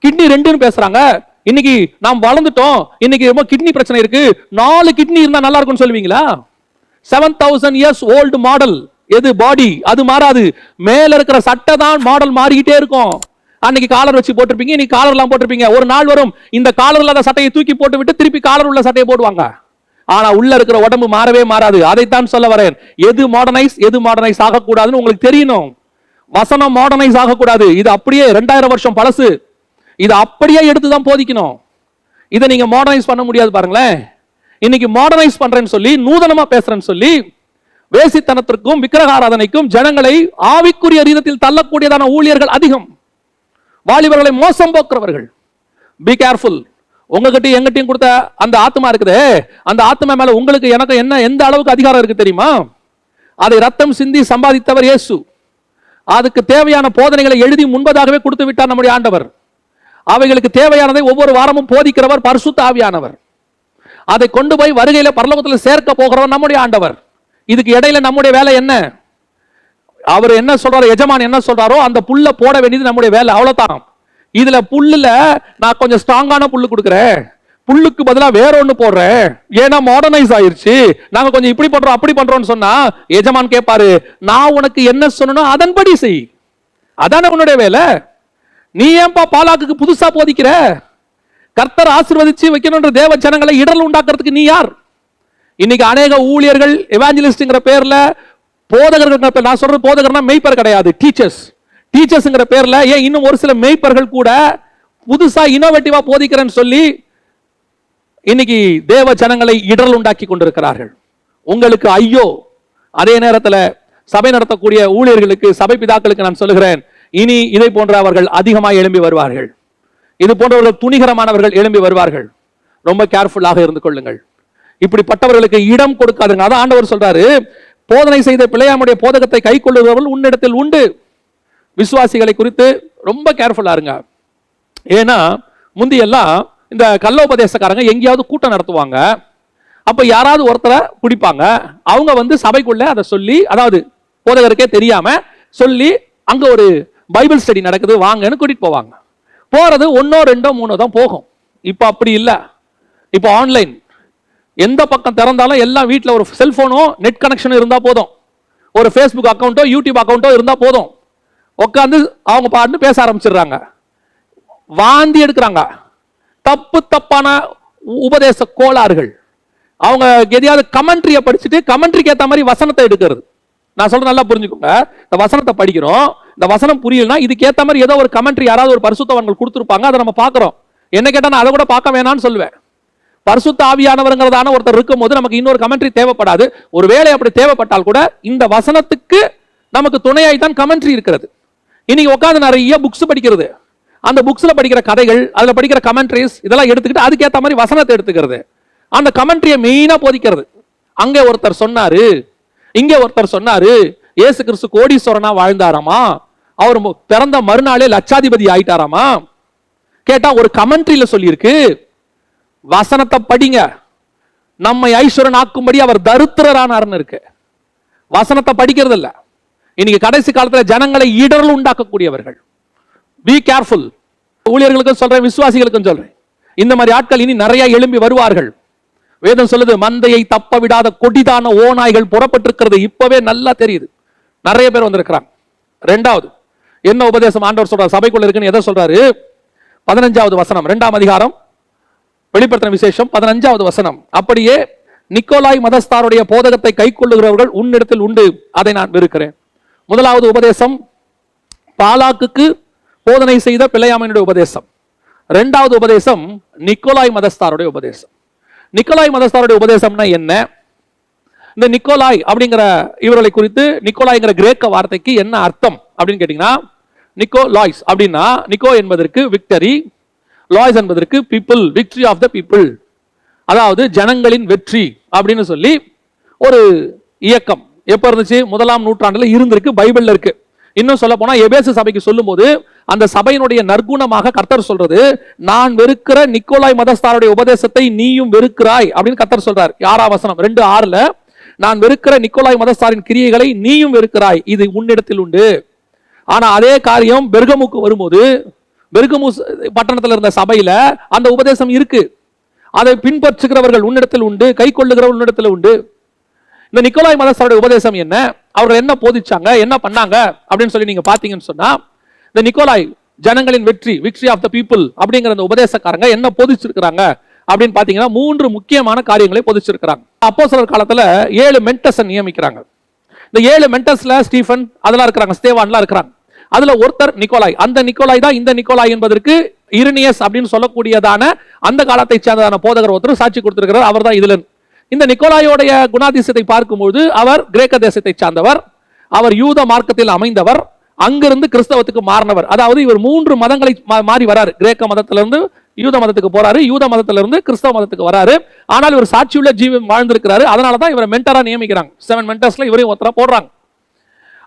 கிட்னி 2ன்னு பேசுறாங்க? இன்னைக்கு நாம் வளர்ந்துட்டோம், இன்னைக்கு ரொம்ப கிட்னி பிரச்சனை இருக்கு, 4 கிட்னி இருந்தா நல்லா இருக்கும்னு சொல்லுவீங்களா? 7000 இயர்ஸ் ஓல்டு மாடல் எது? பாடி. அது மாறாது. மேல இருக்கிற சட்டை தான் மாடல் மாறிக்கிட்டே இருக்கும். அன்னைக்கு காலர் வச்சு போட்டிருப்பீங்க, இன்னைக்கு காலர் எல்லாம் போட்டிருப்பீங்க. ஒரு நாள் வரும் இந்த காலர் இல்லாத சட்டையை தூக்கி போட்டு விட்டு திருப்பி காலர் உள்ள சட்டையை போடுவாங்க. ஆனா உள்ள இருக்கிற உடம்பு மாறவே மாறாது. அதைத்தான் சொல்ல வரேன். எது மாடர்னைஸ் ஆகக்கூடாதுன்னு உங்களுக்கு தெரியணும். வசனம் மாடர்னைஸ் ஆகக்கூடாது. இது அப்படியே 2000 வருஷம் பழசு. இது அப்படியே எடுத்துதான் போதிக்கணும். இதை நீங்க மாடர்னைஸ் பண்ண முடியாது. பாருங்களேன், இன்னைக்கு மாடர்னைஸ் பண்றேன்னு சொல்லி, நூதனமா பேசுறேன்னு சொல்லி, வேசித்தனத்திற்கும் விக்கிரகாராதனைக்கும் ஜனங்களை ஆவிக்குரிய ரீதியில் தள்ளக்கூடியதான ஊழியர்கள் அதிகம். வாலிபர்களை மோசம் போக்குறவர்கள். Be careful. உங்ககிட்ட எங்கிட்டையும் கொடுத்த அந்த ஆத்மா இருக்குது, அந்த ஆத்மா மேல உங்களுக்கு எனக்கு என்ன எந்த அளவுக்கு அதிகாரம் இருக்கு தெரியுமா? அதை ரத்தம் சிந்தி சம்பாதித்தவர் இயேசு. அதுக்கு தேவையான போதனைகளை எழுதி முன்பதாகவே கொடுத்து விட்டார் நம்முடைய ஆண்டவர். அவைகளுக்கு தேவையானதை ஒவ்வொரு வாரமும் போதிக்கிறவர் பரிசுத்த ஆவியானவர். அதை கொண்டு போய் வருகையில பரலோகத்தில் சேர்க்க போகிறவர் நம்முடைய ஆண்டவர். இதுக்கு இடையில நம்முடைய வேலை என்ன? அவர் என்ன சொல்றாரு, எஜமான் என்ன சொல்றாரோ அந்த புல்ல போட வேண்டியது நம்முடைய வேலை, அவ்வளவுதான். இதுல புல்லுல நான் கொஞ்சம் ஸ்ட்ராங்கான புல்லு கொடுக்குறேன், புல்லுக்கு பதிலா வேற ஒண்ணு போடுறேன், ஏன்னா மாடர்னைஸ் ஆயிருச்சு, நாங்க கொஞ்சம் இப்படி பண்றோம் அப்படி பண்றோம்னு சொன்னா எஜமான் கேட்பாரு, நான் உனக்கு என்ன சொன்னனோ அதன்படி செய். அதான உன்னுடைய வேலை. நீ ஏன்பா பாலாக்குக்கு புதுசா போதிக்கிற? கர்த்தர் ஆசீர்வதிச்சு வைக்கணும்ன்ற தேவ ஜனங்களை இடர்ல உண்டாக்குறதுக்கு நீ யார்? இன்னைக்கு அநேக ஊழியர்கள் எவாஞ்சலிஸ்ட்ங்கிற பேர்ல, போதகர்கள், நான் சொல்றது போதகர்னா மெய்ப்பர் கிடையாது, டீச்சர்ஸ்ங்கிற பேர்ல, ஏன் இன்னும் ஒரு சில மெய்ப்பர்கள் கூட புதுசா இனோவேட்டிவா போதிக்கிறேன்னு சொல்லி இன்னைக்கு தேவ ஜனங்களை இடர்ல உண்டாக்கி கொண்டிருக்கிறார்கள். உங்களுக்கு ஐயோ. அதே நேரத்தில் சபை நடத்தக்கூடிய ஊழியர்களுக்கு, சபை பிதாக்களுக்கு நான் சொல்லுகிறேன், இனி இதை போன்ற அவர்கள் அதிகமாக எழும்பி வருவார்கள். இது போன்றவர்கள் துணிகரமானவர்கள் எழும்பி வருவார்கள். ரொம்ப கேர்ஃபுல்லாக இருந்து கொள்ளுங்கள். இப்படிப்பட்டவர்களுக்கு இடம் கொடுக்காதுங்க. அதான் ஆண்டவர் சொல்றாரு, போதனை செய்த பிள்ளையாமுடைய போதகத்தை கை கொள்ளுகிறவர்கள் உன்னிடத்தில் உண்டு. விசுவாசிகளை குறித்து ரொம்ப கேர்ஃபுல்லா இருங்க. ஏன்னா முந்தியெல்லாம் இந்த கள்ளோபதேசக்காரங்க எங்கேயாவது கூட்டம் நடத்துவாங்க, அப்ப யாராவது ஒருத்தரை பிடிப்பாங்க, அவங்க வந்து சபைக்குள்ள அதை சொல்லி, அதாவது போதகருக்கே தெரியாம சொல்லி, அங்க ஒரு பைபிள் ஸ்டடி நடக்குது வாங்கன்னு கூட்டிட்டு போவாங்க. போறது 1 2 3 தான் போகும். இப்ப அப்படி இல்லை. இப்ப ஆன்லைன், எந்த பக்கம் திறந்தாலும் எல்லாம் வீட்டில் ஒரு செல்போனோ நெட் கனெக்ஷன் இருந்தா போதும், ஒரு ஃபேஸ்புக் அக்கௌண்ட்டோ யூடியூப் அக்கௌண்ட்டோ இருந்தா போதும், உட்காந்து அவங்க பாட்டு பேச ஆரம்பிச்சிடுறாங்க, வாந்தி எடுக்கிறாங்க. தப்பான உபதேச கோளாறுகள். அவங்க எதையாவது கமெண்ட்ரிய படிச்சுட்டு கமெண்ட்ரிக்கு ஏற்ற மாதிரி வசனத்தை எடுக்கிறது. நான் சொல்றது நல்லா புரிஞ்சுக்கோங்க. இந்த வசனத்தை படிக்கிறோம், இந்த வசனம் புரியலனா இதுக்கு ஏற்ற மாதிரி ஏதோ ஒரு கமெண்ட்ரி யாராவது ஒரு பரிசுத்தவான்கள் கொடுத்துருப்பாங்க, அதை நம்ம பார்க்கிறோம். என்ன கேட்டா நான் அதை கூட பார்க்க வேணாம்னு சொல்லுவேன். பரிசுத்த ஆவியானவர்ங்கிறதான ஒருத்தர் இருக்கும் போது நமக்கு இன்னொரு கமெண்ட்ரி தேவைப்படாது. ஒருவேளை அப்படி தேவைப்பட்டால் கூட இந்த வசனத்துக்கு நமக்கு துணையாய் தான் கமெண்ட்ரி இருக்கிறது. இன்னைக்கு உட்காந்து நிறைய புக்ஸ் படிக்கிறது, அந்த புக்ஸ்ல படிக்கிற கதைகள், அதுல படிக்கிற கமெண்ட்ரிஸ் இதெல்லாம் எடுத்துக்கிட்டு அதுக்கேற்ற மாதிரி வசனத்தை எடுத்துக்கிறது, அந்த கமெண்ட்ரியை மெயினா போதிக்கிறது. அங்கே ஒருத்தர் சொன்னாரு, இங்கே ஒருத்தர் சொன்னாரு, இயேசு கிறிஸ்து கோடீஸ்வரனா வாழ்ந்தாராமா, அவர் பிறந்த மறுநாளே லட்சாதிபதி ஆயிட்டாராமா. கேட்டா ஒரு கமெண்ட்ரியில சொல்லியிருக்கு. வசனத்தை படிங்க. நம்மை ஐஸ்வரன் ஆக்கும்படி அவர் தரித்திரரானார்னு இருக்கு. வசனத்தை படிக்கிறது இல்ல. இன்னைக்கு கடைசி காலத்துல ஜனங்களை இடர்ல உண்டாக்கக்கூடியவர்கள். Be careful. ஊழியர்களுக்கும் சொல்றேன், விசுவாசிகளுக்கும் சொல்றேன், இந்த மாதிரி ஆட்கள் இனி நிறைய எழும்பி வருவார்கள். வேதம் சொல்லுது, மந்தையை தப்ப விடாத கொடிதான ஓநாய்கள் புறப்பட்டிருக்கிறது. இப்பவே நல்லா தெரியுது, நிறைய பேர் வந்திருக்கிறாங்க. ரெண்டாவது என்ன உபதேசம் ஆண்டவர் சொல்றார் சபைக்குள்ள இருக்குன்னு எதை சொல்றாரு? 15வது வசனம், 2ஆம் அதிகாரம், வெளிப்படுத்தின விசேஷம் 15வது வசனம். அப்படியே நிக்கோலாய் மதஸ்தாருடைய போதகத்தை கை கொள்ளுகிறவர்கள் உன்னிடத்தில் உண்டு, அதை நான் வெறுக்கிறேன். முதலாவது உபதேசம் பாலாக்குக்கு போதனை செய்த பிள்ளையாமனுடைய உபதேசம். 2வது உபதேசம் நிக்கோலாய் மதஸ்தாருடைய உபதேசம். நிக்கோலாய் மதஸ்தாருடைய உபதேசம்னா என்ன? இந்த நிக்கோலாய் அப்படிங்கிற இவர்களை குறித்து, நிக்கோலாய்ங்கிற கிரேக்க வார்த்தைக்கு என்ன அர்த்தம் அப்படின்னு கேட்டீங்கன்னா, நிக்கோலாய்ஸ் அப்படின்னா, நிக்கோ என்பதற்கு விக்டரி, லாய்ஸ் என்பதற்கு people, victory of the people, அதாவது ஜனங்களின் வெற்றி அப்படின்னு சொல்லி ஒரு இயக்கம் எப்ப இருந்துச்சு? 1ஆம் நூற்றாண்டுல இருந்திருக்கு, பைபிள்ல இருக்கு. இன்னும் சொல்ல போனா எபேசு சபைக்கு சொல்லும் போது அந்த சபையினுடைய நற்குணமாக கர்த்தர் சொல்றது, நான் வெறுக்கிற நிக்கோலாய் மதஸ்தாருடைய உபதேசத்தை நீயும் வெறுக்கிறாய் அப்படின்னு கர்த்தர் சொல்றார். 6ஆம் வசனம் 2:6ல, நான் வெறுக்கிற நிக்கோலாய் மதஸ்தாரின் கிரியைகளை நீயும் வெறுக்கிறாய், இது உன்னிடத்தில் உண்டு. ஆனா அதே காரியம் பெர்கமுக்கு வரும்போது, பெர்கமு பட்டணத்தில் இருந்த சபையில அந்த உபதேசம் இருக்கு. அதை பின்பற்றுகிறவர்கள் உன்னிடத்தில் உண்டு, கை கொள்ளுகிறவர்கள் உன்னிடத்தில் உண்டு. இந்த நிக்கோலாய் மதஸ்தாருடைய உபதேசம் என்ன, அவர்கள் என்ன போதிச்சாங்க, என்ன பண்ணாங்க அப்படின்னு சொல்லி நீங்க பாத்தீங்கன்னு சொன்னா, இந்த நிக்கோலாய் ஜனங்களின் வெற்றி, விக்டரி ஆஃப் த பீப்புள் அப்படிங்கிற அந்த உபதேசக்காரங்க என்ன போதிச்சிருக்கிறாங்க அப்படின்னு பாத்தீங்கன்னா 3 முக்கியமான காரியங்களை போதிச்சிருக்கிறாங்க. அப்போஸ்தலர் காலத்துல 7 மென்டர்ஸ் நியமிக்கிறாங்க. இந்த 7 மென்டர்ஸ்ல ஸ்டீஃபன் அதெல்லாம் இருக்கிறாங்க, ஸ்தேவான்லாம் இருக்கிறாங்க. அதுல ஒருத்தர் நிக்கோலாய். அந்த நிக்கோலாய் தான் இந்த நிக்கோலாய் என்பதற்கு இரினியஸ் அப்படின்னு சொல்லக்கூடியதான அந்த காலத்தை சேர்ந்ததான போதகர் ஒருத்தர் சாட்சி கொடுத்திருக்கிறார். அவர் தான் இதுல. இந்த நிக்கோலாயோடைய குணாதிசயத்தை பார்க்கும்போது அவர் கிரேக்க தேசத்தை சார்ந்தவர், அவர் யூத மார்க்கத்தில் அமைந்தவர், அங்கிருந்து கிறிஸ்தவத்துக்கு மாறினவர். அதாவது இவர் 3 மதங்களை மாறி வராரு. கிரேக்க மதத்திலிருந்து யூத மதத்துக்கு போறாரு, யூத மதத்திலிருந்து கிறிஸ்தவ மதத்துக்கு வராரு. ஆனால் இவர் சாட்சியுள்ள ஜீவன் வாழ்ந்திருக்கிறாரு. அதனாலதான் இவரை மென்டரா நியமிக்கிறாங்க. 7 மென்டர்ஸ்ல இவரையும் ஒருத்தரா போடுறாங்க.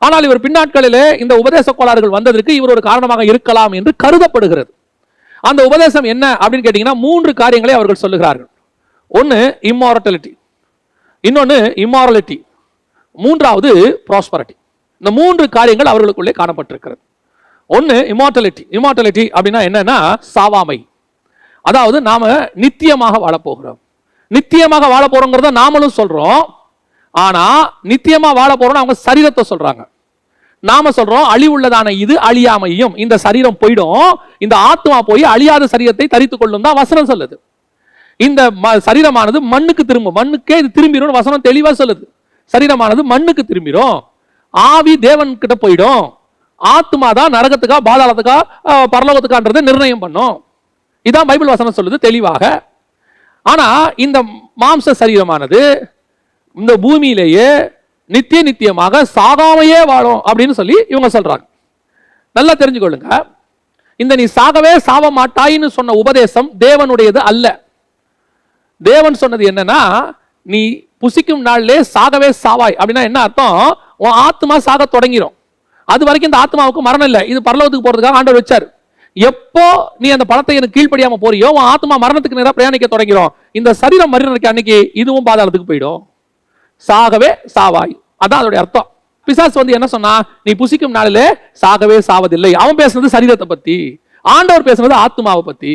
ஆனால் இவர் பின்னாட்களிலே இந்த உபதேச கோளாறுகள் வந்ததற்கு இவர் ஒரு காரணமாக இருக்கலாம் என்று கருதப்படுகிறது. அந்த உபதேசம் என்ன அப்படின்னு கேட்டீங்கன்னா 3 காரியங்களை அவர்கள் சொல்லுகிறார்கள். ஒன்னு இம்மாரலிட்டி, இன்னொன்னு இம்மாரலிட்டி, மூன்றாவது ப்ராஸ்பரிட்டி. இந்த 3 காரியங்கள் அவர்களுக்குள்ளே காணப்பட்டிருக்கிறது. ஒன்னு இம்மார்டாலிட்டி. இம்மார்டாலிட்டி அப்படின்னா என்னன்னா சாவாமை. அதாவது நாம நித்தியமாக வாழ போகிறோம். நித்தியமாக வாழ போறோங்கிறத நாமளும் சொல்றோம். ஆனா நித்தியமா வாழ போறோம் அவங்க சரீரத்தை சொல்றாங்க. நாம சொல்றோம் அழிவுள்ளதான இது அழியாமையும். இந்த சரீரம் போயிடும், இந்த ஆத்மா போய் அழியாத சரீரத்தை தரித்துக் கொள்ளும் தான் வசனம் சொல்லுது. இந்த சரீரமானது மண்ணுக்கு திரும்பும், மண்ணுக்கே இது திரும்பிடும் வசனம் தெளிவா சொல்லுது. சரீரமானது மண்ணுக்கு திரும்பிடும், ஆவி தேவன் கிட்ட போயிடும், ஆத்மா தான் நரகத்துக்கா பாதாளத்துக்கா பரலோகத்துக்கான்றதை நிர்ணயம் பண்ணும். இதான் பைபிள் வசனம் சொல்லுது தெளிவாக. ஆனா இந்த மாம்ச சரீரமானது இந்த பூமியிலேயே நித்தியமாக சாகாமையே வாழும் அப்படின்னு சொல்லி இவங்க சொல்றாங்க. நல்லா தெரிஞ்சுக்கொள்ளுங்க, இந்த நீ சாகவே சாவ மாட்டாயின்னு சொன்ன உபதேசம் தேவனுடையது அல்ல. தேவன் சொன்னது என்னன்னா நீ புசிக்கும் நாளிலே சாகவே சாவாய். அப்படின்னா என்ன அர்த்தம்? உன் ஆத்மா சாக தொடங்கிரும். அது வரைக்கும் இந்த ஆத்மாவுக்கு மரணம் இல்லை. இது பரலோகத்துக்கு போறதுக்காக ஆண்டவர் வச்சார். எப்போ நீ அந்த பணத்தை எனக்கு கீழ்ப்படியாம போறியோ உன் ஆத்மா மரணத்துக்கு நேரா பிரயாணிக்க தொடங்கிறோம். இந்த சரீரம் மரணத்துக்கு அன்னைக்கு இதுவும் பாதாளத்துக்கு போயிடும். சாகவே சாவாய், அதான் அதோட அர்த்தம். பிசாசு வந்து என்ன சொன்னா, நீ புசிக்கும் நாளிலே சாகவே சாவதில்லை. அவன் பேசுனது சரீரத்தை பத்தி, ஆண்டவர் பேசுனது ஆத்மாவை பத்தி.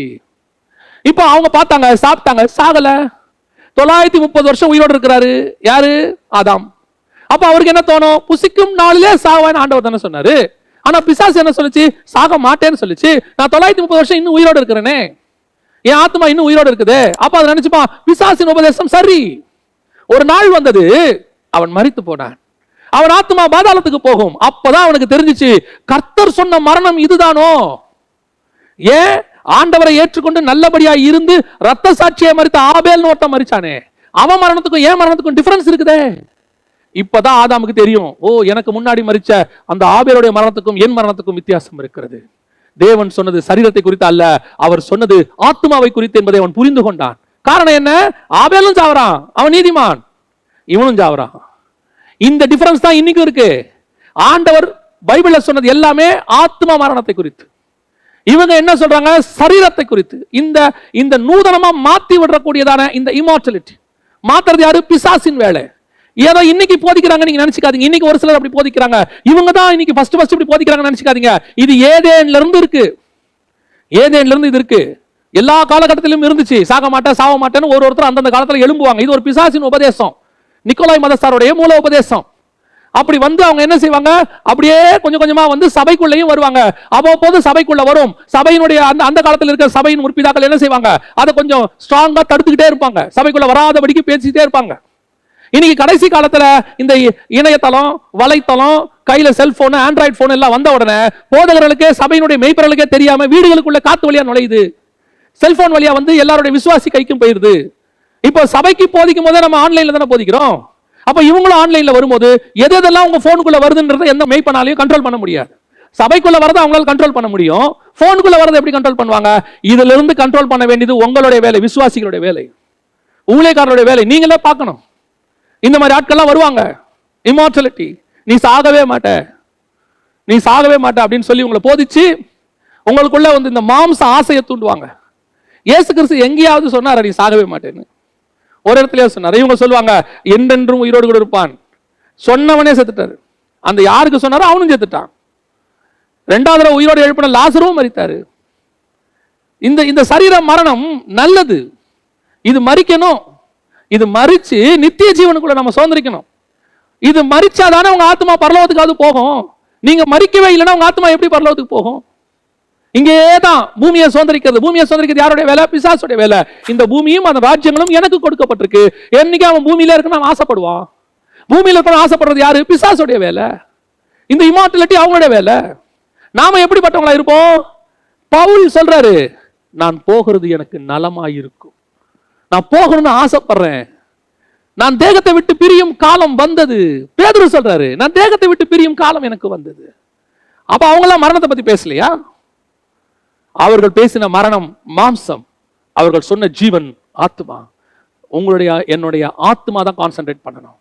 இப்போ அவங்க பார்த்தாங்க, சாப்பிட்டாங்க, சாகல. 930 வருஷம் உயிரோடு இருக்கிறாரு யாரு? ஆதாம். அப்ப அவருக்கு என்ன தோணும்? புசிக்கும் நாளிலே சாவான்னு ஆண்டவர் தானே சொன்னாரு. ஆனா பிசாசு என்ன சொல்லுச்சு? சாக மாட்டேன்னு சொல்லுச்சு. நான் 930 வருஷம் இன்னும் உயிரோடு இருக்கிறேனே, என் ஆத்மா இன்னும் உயிரோடு இருக்குது. அப்ப அதை நினைச்சுப்பா, பிசாசின் உபதேசம் சரி. ஒரு நாள் வந்தது, அவன் மரித்து போனான், அவன் ஆத்மா பாதாளத்துக்கு போகும். அப்பதான் அவனுக்கு தெரிஞ்சிச்சு கர்த்தர் சொன்ன மரணம் இதுதானோ. ஏன் ஆண்டவரை ஏற்றுக்கொண்டு நல்லபடியா இருந்து ரத்த சாட்சியை மரித்த ஆபேல்னு ஒருத்தன் மரிச்சானே, அவன் மரணத்துக்கும் என் மரணத்துக்கும் டிஃபரன்ஸ் இருக்குதே. இப்பதான் ஆதாமுக்கு தெரியும், ஓ எனக்கு முன்னாடி மரிச்ச அந்த ஆபேலுடைய மரணத்துக்கும் என் மரணத்துக்கும் வித்தியாசம் இருக்கிறது. தேவன் சொன்னது சரீரத்தை குறித்து அல்ல, அவர் சொன்னது ஆத்மாவை குறித்து என்பதை அவன் புரிந்து கொண்டான். காரணம் என்ன? ஆபேலும் சாவறான், அவன் நீதிமான், இவனும் சாவறான். இந்த டிஃபரன்ஸ் தான் இன்னைக்கும் இருக்கு. ஆண்டவர் பைபிள்ல சொன்னது எல்லாமே ஆத்மா மரணத்தை குறித்து, இவங்க என்ன சொல்றாங்க? சரீரத்தை குறித்து. இந்த நூதனமா மாத்தி விடக்கூடியதான இந்த இமார்டாலிட்டி மாத்துறது யாரு? பிசாசின் வேலை. ஏதோ இன்னைக்கு போதிக்கிறாங்க நீங்க நினைச்சுக்காதீங்க. இன்னைக்கு ஒரு சிலர் அப்படி போதிக்கிறாங்க, இவங்க தான் இன்னைக்கு ஃபர்ஸ்ட் இப்படி போதிக்கிறாங்க நினைச்சுக்காதீங்க. இது ஏதேன்ல இருந்து இருக்கு, ஏதேன்ல இருந்து இது இருக்கு. எல்லா காலகட்டத்திலும் இருந்துச்சு. சாக மாட்டேன் சாவ மாட்டேன்னு ஒருத்தர் அந்தந்த காலத்துல எழும்புவாங்க. இது ஒரு பிசாசின் உபதேசம், நிக்கோலாய் மதஸ்தாருடைய மூல உபதேசம். அப்படி வந்து அவங்க என்ன செய்வாங்க? அப்படியே கொஞ்சம் கொஞ்சமா வந்து சபைக்குள்ளேயும் வருவாங்க. அவ்வப்போது சபைக்குள்ள வரும். சபையினுடைய அந்த காலத்தில் இருக்கிற சபையின் உறுப்பினர்கள் என்ன செய்வாங்க? அதை கொஞ்சம் ஸ்ட்ராங்கா தடுத்துக்கிட்டே இருப்பாங்க, சபைக்குள்ள வராதபடிக்கு பேசிட்டே இருப்பாங்க. இன்னைக்கு கடைசி காலத்துல இந்த இணையதளம், வலைத்தளம், கையில செல்போன், ஆண்ட்ராய்டு போன் எல்லாம் வந்த உடனே போதகர்களுக்கு, சபையினுடைய மெய்ப்பர்களுக்கே தெரியாம வீடுகளுக்குள்ள காத்து வழியா நுழையுது. செல்போன் வழியா வந்து எல்லாருடைய விசுவாசி கைக்கும் போயிருது. இப்போ சபைக்கு போதிக்கும் போதே நம்ம ஆன்லைன்ல தானே போதிக்கிறோம். அப்ப இவங்களும் ஆன்லைன்ல வரும்போது எதெல்லாம் உங்க போனுக்குள்ள வருதுன்றதை எந்த மெய்ப்பனாலையும் கண்ட்ரோல் பண்ண முடியாது. சபைக்குள்ள வரதை அவங்களால கண்ட்ரோல் பண்ண முடியும், போனுக்குள்ள வரதை எப்படி கண்ட்ரோல் பண்ணுவாங்க? இதுல இருந்து கண்ட்ரோல் பண்ண வேண்டியது உங்களுடைய வேலை, விசுவாசிகளுடைய வேலை, ஊழியக்காரருடைய வேலை. நீங்களே பார்க்கணும். இந்த மாதிரி ஆட்கள்லாம் வருவாங்க. இமார்டாலிட்டி, நீ சாகவே மாட்ட, நீ சாகவே மாட்ட அப்படின்னு சொல்லி உங்களை போதிச்சு உங்களுக்குள்ள வந்து இந்த மாம்ச ஆசையை தூண்டுவாங்க. இயேசு கிறிஸ்து எங்கேயாவது சொன்னார் நீ சாகவே மாட்டேன்னு? ஒரு இடத்துல சொன்னார். இவங்க சொல்லுவாங்க என்றென்றும் உயிரோடு கூட இருப்பான், சொன்னவனே செத்துட்டாரு. அந்த யாருக்கு சொன்னாரோ அவனும் செத்துட்டான். 2வது தடவை உயிரோடு எழுப்பின லாசரும் மரித்தாரு. இந்த சரீர மரணம் நல்லது, இது மரிக்கணும். இது மரிச்சு நித்திய ஜீவனுக்குள்ள நம்ம சுதந்திரிக்கணும். இது மரிச்சாதானே உங்க ஆத்மா பரலோகத்துக்காவது போகும். நீங்க மரிக்கவே இல்லைன்னா உங்க ஆத்மா எப்படி பரலோகத்துக்கு போகும்? இங்கேதான் பூமியை சுதந்திரிக்கிறது. பூமியை சுதந்திரிக்கிறது யாருடைய வேலை? பிசாசுடைய வேலை. இந்த பூமியும் அந்த ராஜ்யங்களும் எனக்கு கொடுக்கப்பட்டிருக்கு. என்னைக்கு அவன் பூமியில இருக்கணும் ஆசைப்படுவான். பூமியில இருக்கணும் ஆசைப்படுறது யாரு? பிசாசுடைய வேலை. இந்த இமார்டாலிட்டி அவங்களுடைய வேலை. நாம எப்படிப்பட்டவங்களா இருப்போம்? பவுல் சொல்றாரு, நான் போகிறது எனக்கு நலமாயிருக்கும், நான் போகணும்னு ஆசைப்படுறேன், நான் தேகத்தை விட்டு பிரியும் காலம் வந்தது. பேதுரு சொல்றாரு, நான் தேகத்தை விட்டு பிரியும் காலம் எனக்கு வந்தது. அப்ப அவங்க எல்லாம் மரணத்தை பத்தி பேசலையா? அவர்கள் பேசின மரணம் மாம்சம், அவர்கள் சொன்ன ஜீவன் ஆத்மா. உங்களுடைய என்னுடைய ஆத்மா தான் கான்சென்ட்ரேட் பண்ணணும்.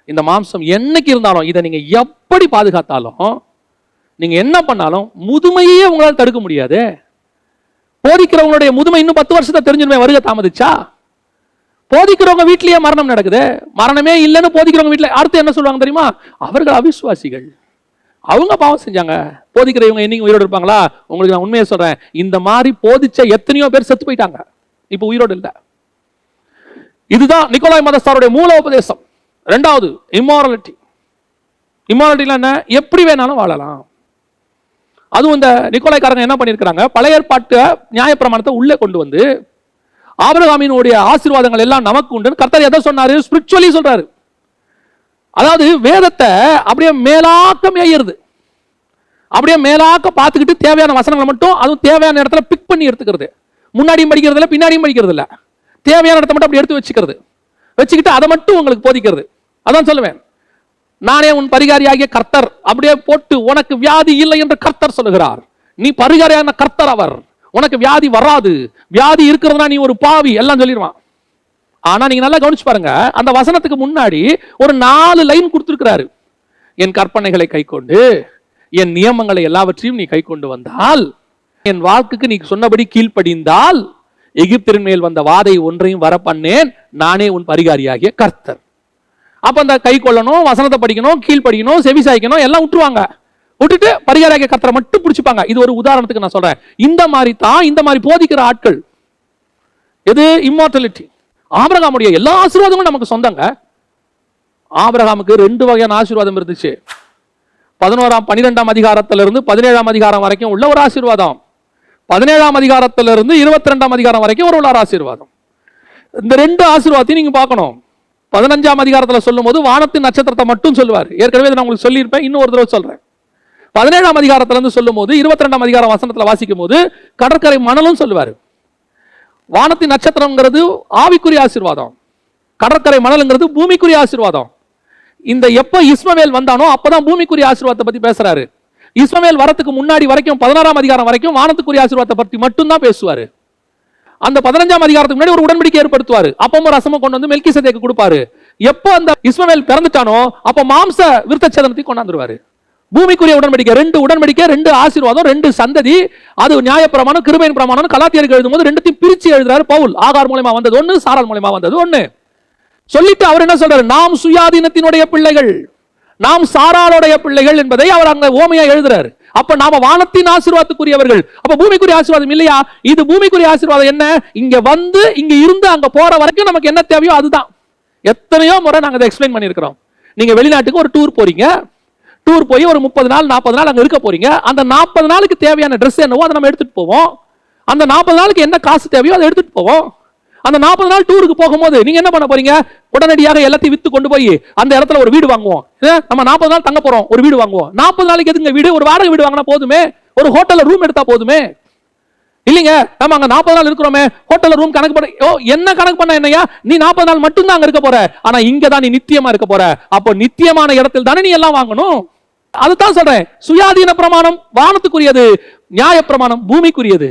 இந்த மாம்சம் என்னைக்கு இருந்தாலும், இதை நீங்க எப்படி பாதுகாத்தாலும், நீங்க என்ன பண்ணாலும் முதுமையே உங்களால் தடுக்க முடியாது. போதிக்கிறவங்களுடைய முதுமை இன்னும் 10 வருஷத்தை தெரிஞ்சுமே வருகை தாமதிச்சா? போதிக்கிறவங்க வீட்லயே மரணம் நடக்குது. மரணமே இல்லைன்னு போதிக்கிறவங்க வீட்டுல அடுத்து என்ன சொல்லுவாங்க தெரியுமா? அவர்கள் அவிசுவாசிகள், அவங்க பாவம் செஞ்சாங்க. போதிக்கிறவங்க என்னைக்கு உயிரோடு இருப்பாங்களா? உங்களுக்கு நான் உண்மையை சொல்றேன், இந்த மாதிரி போதிச்ச எத்தனையோ பேர் செத்து போயிட்டாங்க, இப்ப உயிரோடு இல்லை. இதுதான் நிக்கோலாய் மதஸ்தாருடைய மூல உபதேசம். ரெண்டாவது இம்மாரலிட்டி. இம்மாரலிட்டில என்ன? எப்படி வேணாலும் வாழலாம். அதுவும் இந்த நிக்கோலாய்க்காரங்க என்ன பண்ணிருக்காங்க, பழைய ஏற்பாட்டு நியாயப்பிரமாணத்தை உள்ளே கொண்டு வந்து ஆபிரகாமினுடைய ஆசீர்வாதங்கள் எல்லாம் நமக்கு உண்டு கர்த்தர் எதை சொன்னாரு? ஸ்பிரிச்சுவலி சொல்றாரு. அதாவது வேதத்தை அப்படியே மேலாக்க மேயிறது, அப்படியே மேலாக்க பார்த்துக்கிட்டு தேவையான வசனங்களை மட்டும், அதுவும் தேவையான இடத்துல பிக் பண்ணி எடுத்துக்கிறது. முன்னாடியும் படிக்கிறது இல்லை, பின்னாடியும் படிக்கிறது இல்லை, தேவையான இடத்த மட்டும் அப்படி எடுத்து வச்சுக்கிறது. வச்சுக்கிட்டு அதை மட்டும் உங்களுக்கு போதிக்கிறது. அதான் சொல்லுவேன், நானே உன் பரிகாரியாகிய கர்த்தர் அப்படியே போட்டு, உனக்கு வியாதி இல்லை என்று கர்த்தர் சொல்லுகிறார். நீ பரிகாரியான கர்த்தர் அவர், உனக்கு வியாதி வராது, வியாதி இருக்கிறதுனா நீ ஒரு பாவி, எல்லாம் சொல்லிடுவான். ஆனா நீங்க நல்லா கவனிச்சு பாருங்க, அந்த வசனத்துக்கு முன்னாடி ஒரு 4 லைன் கொடுத்திருக்கிறாரு. என் கற்பனைகளை கைக்கொண்டு என் நியமங்களை எல்லாவற்றையும் நீ கைக்கொண்டு வந்தால், என் வாக்குக்கு நீ சொன்னபடி கீழ்ப்படிந்தால், எகிப்தின் மேல் வந்த வாதை ஒன்றையும் வர பண்ணேன், நானே உன் பரிகாரியாகிய கர்த்தர். அப்ப அந்த கை கொள்ளணும், வசனத்தை படிக்கணும், கீழ்ப்படிக்கணும், செவி சாய்க்கணும், எல்லாம் விட்டுருவாங்க. விட்டுட்டு பரிகாரியாகிய கர்த்தரை மட்டும் பிடிச்சுப்பாங்க. இது ஒரு உதாரணத்துக்கு நான் சொல்றேன். இந்த மாதிரி தான் இந்த மாதிரி போதிக்கிற ஆட்கள். எது? இம்மார்டாலிட்டி. ஆபிரகாமுடைய எல்லா ஆசீர்வாதங்களும் நமக்கு சொந்தங்க. ஆபிரகாமுக்கு 2 வகையான ஆசீர்வாதம் இருந்துச்சு. 12ஆம் அதிகாரத்திலிருந்து 17ஆம் அதிகாரம் வரைக்கும் உள்ள ஒரு ஆசீர்வாதம், 17ஆம் அதிகாரத்திலிருந்து 22ஆம் அதிகாரம் வரைக்கும் ஒரு உள்ள ஆசீர்வாதம். இந்த 2 ஆசீர்வாதத்தையும் நீங்க பார்க்கணும். 15ஆம் அதிகாரத்தில் சொல்லும் போது வானத்தின் நட்சத்திரத்தை மட்டும் சொல்லுவார். ஏற்கனவே நான் உங்களுக்கு சொல்லியிருப்பேன், இன்னும் ஒரு தடவை சொல்றேன். 17ஆம் அதிகாரத்திலிருந்து சொல்லும் போது 22ஆம் அதிகாரம் வசனத்தில் வாசிக்கும் போது கடற்கரை மணலும் சொல்லுவார். வானத்தின் நட்சத்திரம்ங்கிறது ஆவிக்குரிய ஆசீர்வாதம், கடற்கரை மணல்ங்கிறது பூமிக்குரிய ஆசீர்வாதம். இந்த எப்ப இஸ்மவேல் வந்தானோ அப்பதான் பூமிக்குரிய ஆசீர்வாதத்தை பத்தி பேசுறாரு. இஸ்மவேல் வரத்துக்கு முன்னாடி வரைக்கும் 16ஆம் அதிகாரம் வரைக்கும் வானத்துக்குரிய ஆசீர்வாதத்தை பத்தி மட்டும் தான் பேசுவாரு. அந்த 15ஆம் அதிகாரத்துக்கு முன்னாடி ஒரு உடன்படிக்கை ஏற்படுத்துவாரு. அப்பமும் ரசமும் கொண்டு வந்து மெல்கிசேதேக்கு கொடுப்பாரு. எப்போ அந்த இஸ்மவேல் பிறந்துட்டானோ அப்ப மாம்ச விருத்தச்சேதனத்தை கொண்டாந்துருவாரு. பூமிக்குரிய உடன்படிக்கை, 2 உடன்படிக்கை, 2 ஆசீர்வாதம், 2 சந்ததி. அது நியாயப்பிரமாணம், கிருபையின் பிரமாணம். கலாத்தியருக்கு எழுதும்போது 2த்தையும் பிரிச்சு எழுதுறாரு பவுல். ஆகார் மூலமா வந்தது ஒண்ணு, சாரால் மூலமா வந்தது ஒண்ணு. சொல்லிட்டு அவர் என்ன சொல்றாரு? நாம் சுயாதீனத்தினுடைய பிள்ளைகள், நாம் சாராளுடைய பிள்ளைகள் என்பதை அவர் அங்க ஓமையா எழுதுறாரு. அப்ப நாம வானத்தின் ஆசீர்வாதத்துக்குரியவர்கள். அப்ப பூமிக்குரிய ஆசீர்வாதம் இல்லையா? இது பூமிக்குரிய ஆசீர்வாதம். என்ன? இங்க வந்து இங்க இருந்து அங்க போற வரைக்கும் நமக்கு என்ன தேவையோ அதுதான். எத்தனையோ முறை நாங்க அதை எக்ஸ்பிளைன் பண்ணியிருக்கிறோம். நீங்க வெளிநாட்டுக்கு ஒரு டூர் போறீங்க, டூர் போய் ஒரு 30 நாள் 40 நாள் அங்க இருக்க போறீங்க. அந்த 40 நாளுக்கு தேவையான ட்ரெஸ் என்னவோ அதை நம்ம எடுத்துட்டு போவோம். அந்த 40 நாளுக்கு என்ன காசு தேவையோ அதை எடுத்துட்டு போவோம். அந்த 40 நாள் டூருக்கு போகும்போது நீங்க என்ன பண்ண போறீங்க? உடனடியாக எல்லாத்தையும் வித்து கொண்டு போய் அந்த இடத்துல ஒரு வீடு வாங்குவோம். நம்ம 40 நாள் தங்க போறோம், ஒரு வீடு வாங்குவோம். 40 நாளைக்கு எதுங்க வீடு? ஒரு வாடகை வீடு வாங்கினா போதுமே, ஒரு ஹோட்டல்ல ரூம் எடுத்தா போதுமே. இல்லைங்க, நம்ம அங்க 40 நாள் இருக்கிறோமே, ஹோட்டல்ல ரூம் கணக்கு பண்ண என்ன கணக்கு பண்ண என்னையா? நீ 40 நாள் மட்டும் தான் அங்க இருக்க போற, ஆனா இங்க தான் நீ நித்தியமா இருக்க போற. அப்போ நித்தியமான இடத்தில் தானே நீ எல்லாம் வாங்கணும். அதுதான் சொல்றேன், சுயாதீன பிரமாணம் வானத்துக்குரியது, நியாய பிரமாணம் பூமிக்குரியது.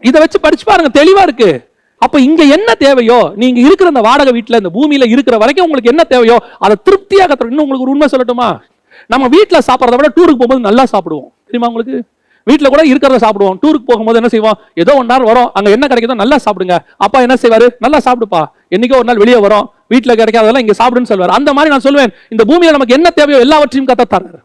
இதை வச்சு படிச்சு பாருங்க, தெளிவா இருக்கு. அப்ப இங்க என்ன தேவையோ, நீங்க இருக்கிற அந்த வாடகை வீட்டுல இந்த பூமியில இருக்கிற வரைக்கும் உங்களுக்கு என்ன தேவையோ அதை திருப்தியாக. இன்னும் உங்களுக்கு ஒரு உண்மை சொல்லட்டுமா? நம்ம வீட்டுல சாப்பிடறத விட டூருக்கு போகும்போது நல்லா சாப்பிடுவோம் தெரியுமா உங்களுக்கு? வீட்டுல கூட இருக்கிறத சாப்பிடுவோம். டூருக்கு போகும்போது என்ன செய்வோம்? ஏதோ 1 நாள் வரும், அங்க என்ன கிடைக்குதோ நல்லா சாப்பிடுங்க. அப்பா என்ன செய்வாரு? நல்லா சாப்பிடுப்பா, என்னைக்கோ ஒரு நாள் வெளியே வரும், வீட்டுல கிடைக்காதெல்லாம் இங்க சாப்பிடுன்னு சொல்வார். அந்த மாதிரி நான் சொல்லுவேன், இந்த பூமியில நமக்கு என்ன தேவையோ எல்லாவற்றையும் கத்தத்தராரு.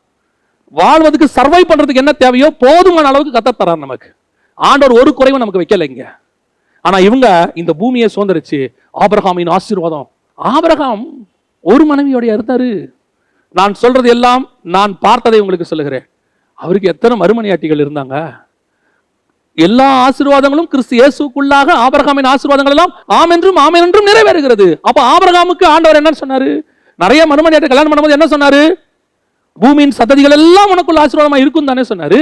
வாழ்வதற்கு சர்வை பண்றதுக்கு என்ன தேவையோ போதுமான அளவுக்கு கத்தத்தராரு. நமக்கு ஆண்டவர் ஒரு குறைவும் நமக்கு வைக்கல இங்க. ஆனா இவங்க இந்த பூமியை சுதந்திரிச்சு ஆபிரகாமின் ஆசீர்வாதம். ஆபிரகாம் ஒரு மனைவியோட இருந்தாரு. நான் சொல்றது எல்லாம் நான் பார்த்ததை உங்களுக்கு சொல்லுகிறேன். அவருக்கு எத்தனை மறுமனையாட்டிகள் இருந்தாங்க? எல்லா ஆசீர்வாதங்களும் கிறிஸ்து இயேசுக்குள்ளாக ஆபிரகாமின் ஆசீர்வாதங்கள் எல்லாம் ஆம் என்றும் நிறைவேறுகிறது. அப்ப ஆபிரகாமுக்கு ஆண்டவர் என்ன சொன்னாரு? நிறைய மறுமணியாட்ட கல்யாணம் பண்ணும்போது என்ன சொன்னாரு? பூமியின் சந்ததிகள் எல்லாம் உனக்குள்ள ஆசீர்வாதமா இருக்கும் தானே சொன்னாரு.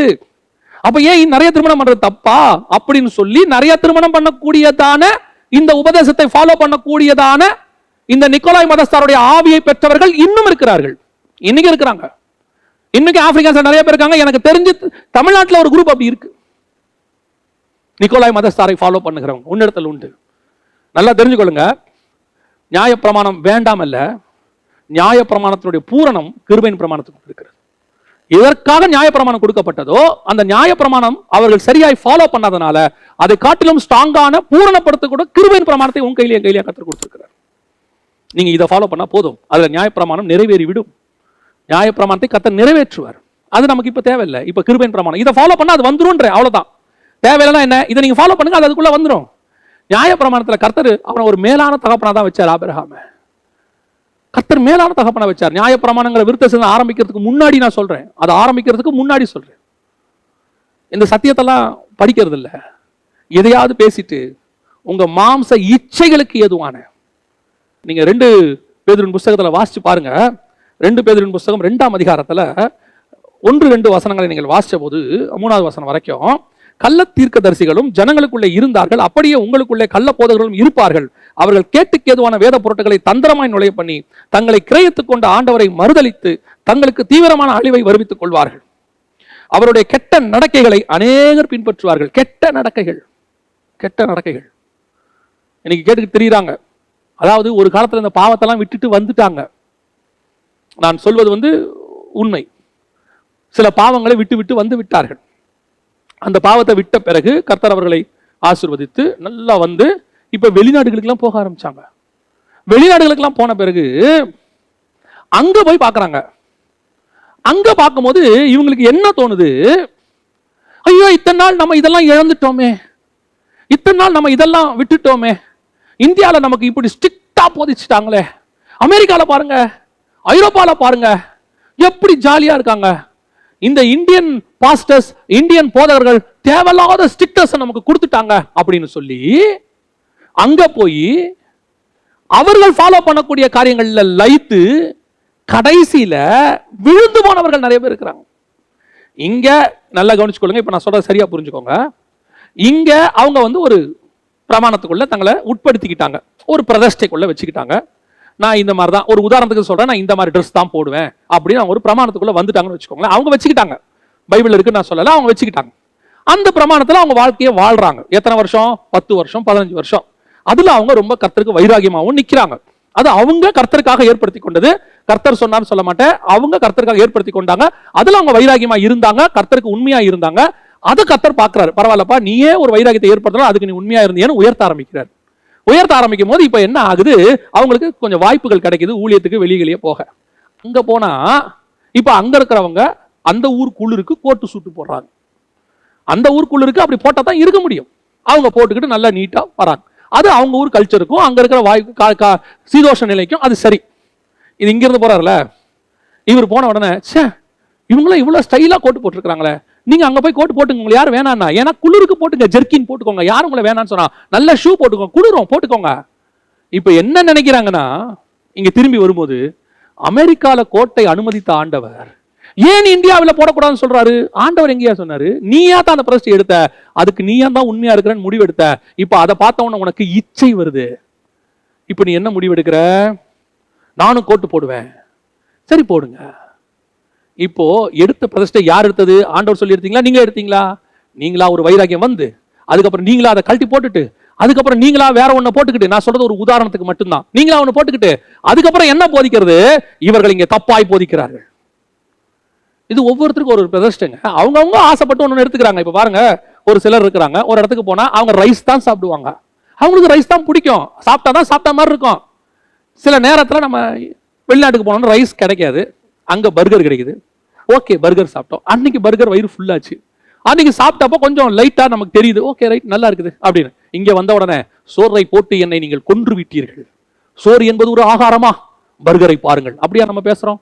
அப்ப ஏன் நிறைய திருமணம் பண்றது தப்பா அப்படின்னு சொல்லி நிறைய திருமணம் பண்ணக்கூடியதான இந்த உபதேசத்தை ஃபாலோ பண்ணக்கூடியதான இந்த நிக்கோலாய் மதஸ்தாருடைய ஆவியை பெற்றவர்கள் இன்னும் இருக்கிறார்கள். இன்னைக்கு இருக்கிறாங்க. இன்னைக்கு ஆப்பிரிக்கன்ஸ் நிறைய பேர் இருக்காங்க. எனக்கு தெரிஞ்சு தமிழ்நாட்டில் ஒரு குரூப் அப்படி இருக்கு, நிக்கோலாய் மதஸ்தாரை ஃபாலோ பண்ணுகிறவங்க உன்னிடத்தில் உண்டு. நல்லா தெரிஞ்சுக்கொள்ளுங்க, நியாயப்பிரமாணம் வேண்டாம் அல்ல, நியாயப்பிரமாணத்தினுடைய பூரணம் கிருபையின் பிரமாணத்துக்கு இருக்கிறது. எதற்காக நியாயப்பிரமாணம் கொடுக்கப்பட்டதோ அந்த நியாயப்பிரமாணம் அவர்கள் சரியாய் ஃபாலோ பண்ணாதனால அதை காட்டிலும் ஸ்ட்ராங்கான பூரணப்படுத்த கூட கிருபையின் பிரமாணத்தை உன் கையிலேயே கற்றுக் கொடுத்திருக்கிறார். நீங்க இதை ஃபாலோ பண்ணா போதும், அதுல நியாயப்பிரமாணம் நிறைவேறி விடும். நியாயப்பிரமாணத்தை கர்த்தர் நிறைவேற்றுவார். அது நமக்கு இப்ப தேவையில்லை. இப்ப கிருபையின் பிரமாணம் இதை ஃபாலோ பண்ணா அது வந்துரும்ன்ற அவ்வளவுதான். தேவையில்லைன்னா என்ன, இதை நீங்க ஃபாலோ பண்ணுங்க, அது அதுக்குள்ள வந்துடும். நியாயப்பிரமாணத்துல கர்த்தர் அவனை ஒரு மேலான தகப்பனா தான் வச்சார். ஆபிரகாம கர்த்தர் மேலான தகப்பனா வச்சார். நியாயப்பிரமாணங்கிற விருத்த ஆரம்பிக்கிறதுக்கு முன்னாடி நான் சொல்றேன், அதை ஆரம்பிக்கிறதுக்கு முன்னாடி சொல்றேன். இந்த சத்தியத்தெல்லாம் படிக்கிறது இல்லை, எதையாவது பேசிட்டு உங்க மாம்ச இச்சைகளுக்கு ஏதுவான. நீங்க 2 பேதுருவின் புஸ்தகத்துல வாசிச்சு பாருங்க. 2 பேதுருவின் புஸ்தகம் 2ஆம் அதிகாரத்துல 1-2 வசனங்களை நீங்கள் வாசிச்ச போது 3வது வசனம் வரைக்கும், கள்ள தீர்க்கதரிசிகளும் ஜனங்களுக்குள்ளே இருந்தார்கள், அப்படியே உங்களுக்குள்ளே கள்ள போதகர்களும் இருப்பார்கள். அவர்கள் கேட்டுக்கு ஏதுவான வேத பொருட்களை தந்திரமாய் நுழைய பண்ணி தங்களை கிரயத்துக் கொண்ட ஆண்டவரை மறுதலித்து தங்களுக்கு தீவிரமான அழிவை வருவித்துக் கொள்வார்கள். அவருடைய கெட்ட நடக்கைகளை அநேகர் பின்பற்றுவார்கள். கெட்ட நடக்கைகள் இன்னைக்கு கேட்டுக்கிட்டு தெரியுறாங்க. அதாவது ஒரு காலத்துல இந்த பாவத்தெல்லாம் விட்டுட்டு வந்துட்டாங்க. நான் சொல்வது உண்மை. சில பாவங்களை விட்டு வந்து விட்டார்கள். அந்த பாவத்தை விட்ட பிறகு கர்த்தர் அவர்களை ஆசீர்வதித்து நல்லா இப்ப வெளிநாடுகளுக்கெல்லாம் போக ஆரம்பிச்சாங்க. வெளிநாடுகளுக்கெல்லாம் போன பிறகு அங்க போய் பார்க்கறாங்க. அங்க பார்க்கும்போது இவங்களுக்கு என்ன தோணுது? ஐயோ, இத்தனை நாள் நம்ம இதெல்லாம் இழந்துட்டோமே, இத்தனை நாள் நம்ம இதெல்லாம் விட்டுட்டோமே, இந்தியாவில் நமக்கு இப்படி ஸ்ட்ரிக்டா போதிச்சுட்டாங்களே, அமெரிக்கால பாருங்க, ஐரோப்பால பாருங்க எப்படி ஜாலியா இருக்காங்க, இந்த இந்தியன் பாஸ்டர்ஸ், இந்தியன் போதகர்கள் தேவையில்லாத ஸ்ட்ரிக்டர்ஸ் நமக்கு கொடுத்துட்டாங்க அப்படின்னு சொல்லி அங்க போய் அவர்கள் ஃபாலோ பண்ணக்கூடிய காரியங்கள்ல லயித்து கடைசியில விழுந்து போனவர்கள் நிறைய பேர் இருக்கிறாங்க. இங்க நல்லா கவனிச்சுக்கொள்ளுங்க, இப்ப நான் சொல்றது சரியா புரிஞ்சுக்கோங்க. இங்க அவங்க ஒரு பிரமாணத்துக்குள்ள தங்களை உட்படுத்திக்கிட்டாங்க, ஒரு பிரதிஷ்டைக்குள்ள வச்சுக்கிட்டாங்க. நான் இந்த மாதிரி தான், ஒரு உதாரணத்துக்கு சொல்றேன், நான் இந்த மாதிரி ட்ரெஸ் தான் போடுவேன் அப்படின்னு அவங்க ஒரு பிரமாணத்துக்குள்ள வந்துட்டாங்கன்னு வச்சுக்கோங்களேன். அவங்க வச்சுக்கிட்டாங்க, பைபிள் இருக்கு நான் சொல்லல, அவங்க வச்சுக்கிட்டாங்க. அந்த பிரமாணத்துல அவங்க வாழ்க்கையை வாழ்றாங்க. எத்தனை வருஷம்? 10 வருஷம், 15 வருஷம். அதுல அவங்க ரொம்ப கர்த்தருக்கு வைராகியமாகவும் நிக்கிறாங்க. அது அவங்க கர்த்தருக்காக ஏற்படுத்தி கொண்டது. கர்த்தர் சொன்னான்னு சொல்ல மாட்டேன், அவங்க கர்த்தருக்காக ஏற்படுத்தி கொண்டாங்க. அதுல அவங்க வைராகியமா இருந்தாங்க, கர்த்தருக்கு உண்மையா இருந்தாங்க. அதை கர்த்தர் பாக்குறாரு. பரவாயில்லப்பா, நீயே ஒரு வைராகியத்தை ஏற்படுத்தணும், அதுக்கு நீ உண்மையா இருந்தியான்னு உயர்த்த ஆரம்பிக்கிறார். உயர்த்த ஆரம்பிக்கும் போது இப்ப என்ன ஆகுது? அவங்களுக்கு கொஞ்சம் வாய்ப்புகள் கிடைக்குது ஊழியத்துக்கு வெளியிலேயே போக. அங்க போனா இப்ப அங்க இருக்கிறவங்க அந்த ஊருக்குள்ளுருக்கு கோட்டு சூட்டு போடுறாங்க. அந்த ஊருக்குள்ளுருக்கு அப்படி போட்டா தான் இருக்க முடியும். அவங்க போட்டுக்கிட்டு நல்லா நீட்டா வராங்க. அது அவங்க ஊர் கல்ச்சருக்கும் அங்க இருக்கிற வாய்ப்பு சீதோஷ நிலைக்கும் அது சரி. இது இங்க இருந்து போறாருல, இவர் போன உடனே இவங்களும் இவ்வளவு ஸ்டைலா கோட்டு போட்டுருக்காங்களே, நீங்க அங்க போய் கோட்டு போட்டுக்கோங்க, யாரும் வேணாம்னா, ஏன்னா குளிருக்கு போட்டுங்க, ஜெர்கின் போட்டுக்கோங்க, யாரும் உங்களை வேணான்னு சொன்னா, நல்ல ஷூ போட்டுக்கோங்க, குளிரும் போட்டுக்கோங்க. இப்ப என்ன நினைக்கிறாங்கன்னா, இங்க திரும்பி வரும்போது அமெரிக்கால கோட்டை அனுமதித்த ஆண்டவர் ஏன் இந்தியாவில் போடக்கூடாதுன்னு சொல்றாரு? ஆண்டவர் எங்கேயா சொன்னாரு? நீயா தான் அந்த பிரஸ்டி எடுத்த, அதுக்கு நீயா தான் உண்மையா இருக்கிறன்னு முடிவு எடுத்த. இப்ப அதை பார்த்தவன உனக்கு இச்சை வருது. இப்ப நீ என்ன முடிவு எடுக்கிற? நானும் கோட்டு போடுவேன். சரி போடுங்க. இப்போ எடுத்த பிரதிஷ்டை யார் எடுத்தது? ஆண்டவர் சொல்லி எடுத்தீங்களா, நீங்க எடுத்தீங்களா? நீங்களா ஒரு வைராகியம் அதுக்கப்புறம் நீங்களா அதை கழட்டி போட்டுட்டு அதுக்கப்புறம் நீங்களா வேற ஒண்ணு போட்டுக்கிட்டு, நான் சொல்றது ஒரு உதாரணத்துக்கு மட்டும்தான், நீங்களா ஒண்ணு போட்டுக்கிட்டு அதுக்கப்புறம் என்ன போதிக்கிறது? இவர்கள் இங்க தப்பாய் போதிக்கிறார்கள். இது ஒவ்வொருத்தருக்கும் ஒரு பிரதிஷ்டைங்க. அவங்க ஆசைப்பட்டு ஒண்ணு எடுத்துக்கிறாங்க. இப்ப பாருங்க, ஒரு சிலர் இருக்கிறாங்க, ஒரு இடத்துக்கு போனா அவங்க ரைஸ் தான் சாப்பிடுவாங்க. அவங்களுக்கு ரைஸ் தான் பிடிக்கும், சாப்பிட்டாதான் சாப்பிட்ட மாதிரி இருக்கும். சில நேரத்துல நம்ம வெளிநாட்டுக்கு போனோம்னா ரைஸ் கிடைக்காது, அங்க பர்கர் கிடைக்குது. ஓகே, பர்கர் சாப்பிட்டோம், அன்னைக்கு பர்கர் வயிறு ஃபுல்லாச்சு. அன்னைக்கு சாப்பிட்டப்போ கொஞ்சம் லைட்டா நமக்கு தெரியுது, ஓகே ரைட் நல்லா இருக்குது அப்படின்னு. இங்க வந்த உடனே சோறை போட்டு என்னை நீங்கள் கொன்று விட்டீர்கள், சோறு என்பது ஒரு ஆகாரமா, பர்கரை பாருங்கள், அப்படியா நம்ம பேசுறோம்?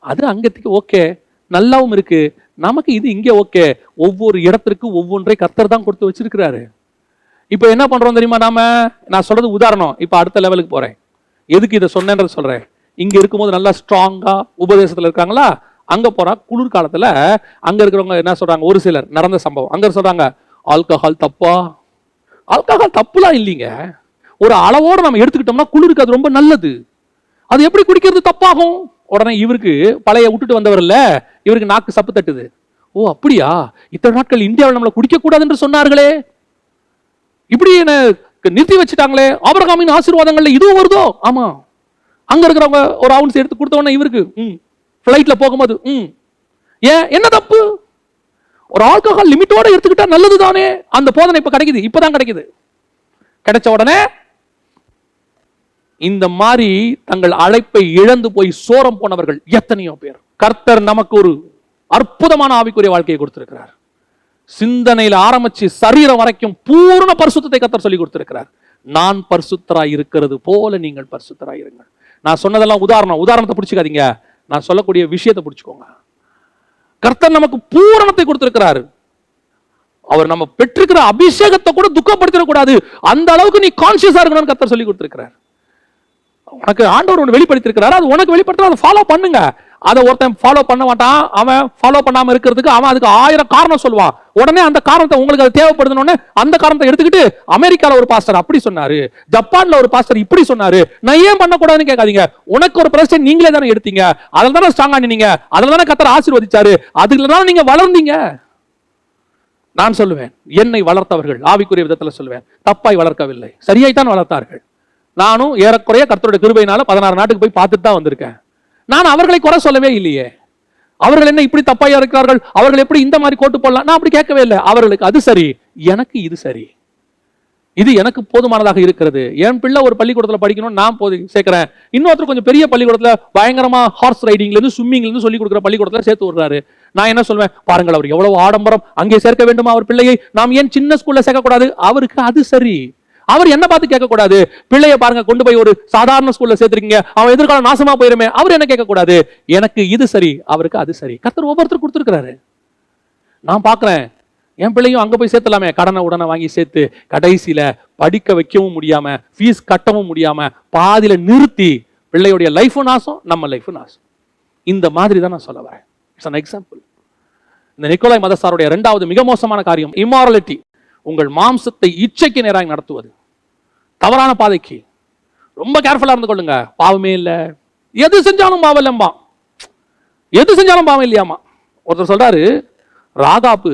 அது அங்கத்துக்கு ஓகே, நல்லாவும் இருக்கு, நமக்கு இது இங்க ஓகே. ஒவ்வொரு இடத்திற்கு ஒவ்வொன்றை கர்த்தர் தான் கொடுத்து வச்சிருக்கிறாரு. இப்ப என்ன பண்றோம் தெரியுமா? நான் சொல்றது உதாரணம். இப்ப அடுத்த லெவலுக்கு போறேன். எதுக்கு இதை சொன்னேன்றது சொல்றேன். இங்க இருக்கும்போது நல்லா ஸ்ட்ராங்கா உபதேசத்துல இருக்காங்களா, அங்க போறா குளிர்காலத்துல அங்க இருக்கிறவங்க என்ன சொல்றாங்க, ஒரு சிலர் நடந்த சம்பவம் அங்க சொல்றாங்க, ஆல்கஹால் தப்பா? ஆல்கஹால் தப்புலாம் இல்லைங்க. ஒரு அளவோட நம்ம எடுத்துக்கிட்டோம்னா குளிருக்கு அது ரொம்ப நல்லது. அது எப்படி குடிக்கிறது தப்பாகும்? உடனே இவருக்கு பழைய விட்டுட்டு வந்தவர் இல்ல, இவருக்கு நாக்கு சப்பு தட்டுது. ஓ அப்படியா, இத்தனை நாட்கள் இந்தியாவில் நம்மளை குடிக்க கூடாது என்று சொன்னார்களே, இப்படி என்ன நிறுத்தி வச்சுட்டாங்களே, ஆபிரகாமின் ஆசீர்வாதங்கள்ல இதுவும் வருதோ? ஆமா. அங்க இருக்கிறவங்க ஒரு அவுன்ஸ் எடுத்து கொடுத்த உடனே இவருக்கு ஃபிளைட்ல போகும்போது ஏன் என்ன தப்பு? ஒரு ஆல்கஹால் லிமிட்டோட எடுத்துக்கிட்டா நல்லது தானே. அந்த போதனை இப்ப கிடைக்குது, இப்பதான் கிடைக்குது. கிடைச்ச உடனே இந்த மாதிரி தங்கள் அழைப்பை இழந்து போய் சோரம் போனவர்கள் எத்தனையோ பேர். கர்த்தர் நமக்கு ஒரு அற்புதமான ஆவிக்குரிய வாழ்க்கையை கொடுத்திருக்கிறார். சிந்தனையில் ஆரம்பிச்சு சரீரம் வரைக்கும் பூர்ண பரிசுத்தத்தை கர்த்தர் சொல்லி கொடுத்திருக்கிறார். நான் பரிசுத்தராய் இருக்கிறது போல நீங்கள் பரிசுத்தராய் இருங்கள். நான் சொன்னதெல்லாம் உதாரணத்தை பிடிச்சுக்காதீங்க, நான் சொல்லக்கூடிய விஷயத்தை பிடிச்சுக்கோங்க. கர்த்தர் நமக்கு பூரணத்தை கொடுத்திருக்கிறார். அவர் நம்ம பெற்றிருக்கிற அபிஷேகத்தை கூட துக்கப்படுத்திடக்கூடாது, அந்த அளவுக்கு நீ கான்சியஸா இருக்கணும்னு கர்த்தர் சொல்லி கொடுத்திருக்கிறார். உனக்கு ஆண்டவர் ஒன்று வெளிப்படுத்திருக்கிறார், அது உனக்கு வெளிப்படுத்த அதை ஃபாலோ பண்ணுங்க. அதை ஒருத்தன் ஃபாலோ பண்ண மாட்டான், அவன் ஃபாலோ பண்ணாம இருக்கிறதுக்கு அவன் அதுக்கு 1000 காரணம் சொல்லுவான். உடனே அந்த காரணத்தை உங்களுக்கு அது தேவைப்படுதுன்னு அந்த காரணத்தை எடுத்துக்கிட்டு அமெரிக்கால ஒரு பாஸ்டர் அப்படி சொன்னாரு, ஜப்பான்ல ஒரு பாஸ்டர் இப்படி சொன்னாரு, நான் ஏன் பண்ணக்கூடாதுன்னு கேட்காதீங்க. உனக்கு ஒரு பிரச்சனை நீங்களே தானே எடுத்தீங்க, அதில் தானே ஸ்ட்ராங்கா நின்னீங்க, அதில் தானே கர்த்தர் ஆசீர்வதிச்சாரு, அதுல தானே நீங்க வளர்ந்தீங்க. நான் சொல்லுவேன், என்னை வளர்த்தவர்கள் ஆவிக்குரிய விதத்தில் சொல்லுவேன், தப்பாய் வளர்க்கவில்லை, சரியாய்த்தான் வளர்த்தார்கள். நானும் ஏறக்குறைய கர்த்தருடைய கிருபையினால 16 நாட்டுக்கு போய் பார்த்துட்டு தான் வந்திருக்கேன். நான் அவர்களை குறை சொல்லவே இல்லையே. அவர்கள் என்ன இப்படி தப்பாயா இருக்கிறார்கள், அவர்கள் எப்படி இந்த மாதிரி கோட்டு போடலாம், நான் அப்படி கேட்கவே இல்லை. அவர்களுக்கு அது சரி, எனக்கு இது சரி, இது எனக்கு போதுமானதாக இருக்கிறது. என் பிள்ளை ஒரு பள்ளிக்கூடத்தில் படிக்கணும், நான் சேர்க்கிறேன். இன்னொருத்தர் கொஞ்சம் பெரிய பள்ளிக்கூடத்தில் பயங்கரமா ஹார்ஸ் ரைடிங்ல இருந்து ஸ்விம்மிங்ல இருந்து சொல்லி கொடுக்குற பள்ளிக்கூடத்தில் சேர்த்து விடுறாரு. நான் என்ன சொல்வேன், பாருங்கள் அவர் எவ்வளவு ஆடம்பரம், அங்கே சேர்க்க வேண்டுமா அவர் பிள்ளையை, நாம் ஏன் சின்ன ஸ்கூல்ல சேர்க்கக்கூடாது? அவருக்கு அது சரி. அவர் என்ன பார்த்து கேட்க கூடாது, பிள்ளைய பாருங்க கொண்டு போய் ஒரு சாதாரண ஸ்கூல்ல சேர்த்திருக்கீங்க, அவன் எதிர்காலம் நாசமா போயிருமே, அவர் என்ன கேட்க கூடாது, எனக்கு இது சரி, அவருக்கு அது சரி. கர்த்தர் ஒவ்வொருத்தர் கொடுத்திருக்கிறாரு. நான் பார்க்கிறேன், என் பிள்ளையும் அங்க போய் சேர்த்தலாமே, கடனை உடனே வாங்கி சேர்த்து கடைசியில படிக்க வைக்கவும் முடியாம, ஃபீஸ் கட்டவும் முடியாம பாதியில நிறுத்தி பிள்ளையுடைய லைஃபும் நாசம், நம்ம லைஃபும் நாசம். இந்த மாதிரி தான் நான் சொல்ல வரேன். It's an example. இந்த நிக்கோலாய் மதஸ்தாருடைய 2வது மிக மோசமான காரியம் இம்மாரலிட்டி. உங்கள் மாம்சத்தை இச்சைக்கு நேராக நடத்துவது, தவறான பாதைக்கு. ரொம்ப கேர்ஃபுல்லா இருந்து கொள்ளுங்க. பாவமே இல்லை, எது செஞ்சாலும் பாவம் இல்லம்பா, எது செஞ்சாலும் பாவம் இல்லையாமா. ஒருத்தர் சொல்றாரு, ராகாப்பு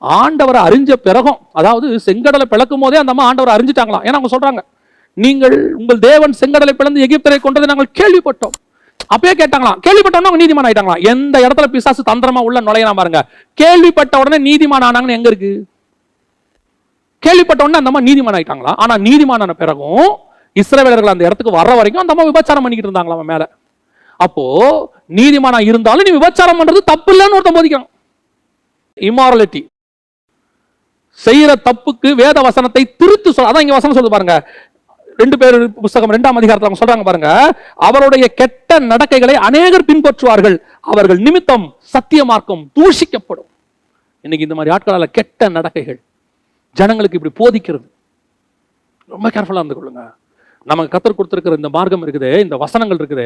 ஆண்டவரை அறிஞ்ச பிறகும், அதாவது செங்கடலை பிளக்கும் போதே அந்த அம்மா ஆண்டவரை அறிஞ்சிட்டாங்களாம். ஏன்னா அவங்க சொல்றாங்க, நீங்கள் உங்கள் தேவன் செங்கடலை பிளந்து எகிப்தரை கொண்டதை நாங்கள் கேள்விப்பட்டோம். அப்பயே கேட்டாங்களாம், கேள்விப்பட்டோம்னா அவங்க நீதிமான் ஆயிட்டாங்களாம். எந்த இடத்துல பிசாசு தந்திரமா உள்ள நுழையலாம் பாருங்க. கேள்விப்பட்ட உடனே நீதிமான் ஆனாங்கன்னு எங்க இருக்கு? கேள்விப்பட்ட உடனே அந்த அம்மா நீதிமான் ஆயிட்டாங்களா? ஆனா நீதிமானான பிறகும் இஸ்ரவேலர்கள் அந்த இடத்துக்கு வர்ற வரைக்கும் அந்த அம்மா விபச்சாரம் பண்ணிக்கிட்டு இருந்தாங்களா அவன் மேல. அப்போ நீதிமானா இருந்தாலும் நீ விபச்சாரம் பண்றது தப்பு இல்லைன்னு ஒருத்தன் போதிக்கிறான். இம்மாரலிட்டி, செய்யற தப்புக்கு வேத வசனத்தை திருத்து சொல்ல. அதான் இங்க வசனம் சொல்லுது பாருங்க, 2 பேர் புத்தகம் 2ஆம் அதிகாரத்தில் அவங்க சொல்றாங்க பாருங்க, அவருடைய கெட்ட நடக்கைகளை அநேகர் பின்பற்றுவார்கள், அவர்கள் நிமித்தம் சத்திய மார்க்கம் தூஷிக்கப்படும். இன்னைக்கு இந்த மாதிரி ஆட்களால கெட்ட நடக்கைகள் ஜனங்களுக்கு இப்படி போதிக்கிறது. ரொம்ப கேர்ஃபுல்லா இருந்து கொள்ளுங்க. நமக்கு கர்த்தர் கொடுத்திருக்கிற இந்த மார்க்கம் இருக்குது, இந்த வசனங்கள் இருக்குது,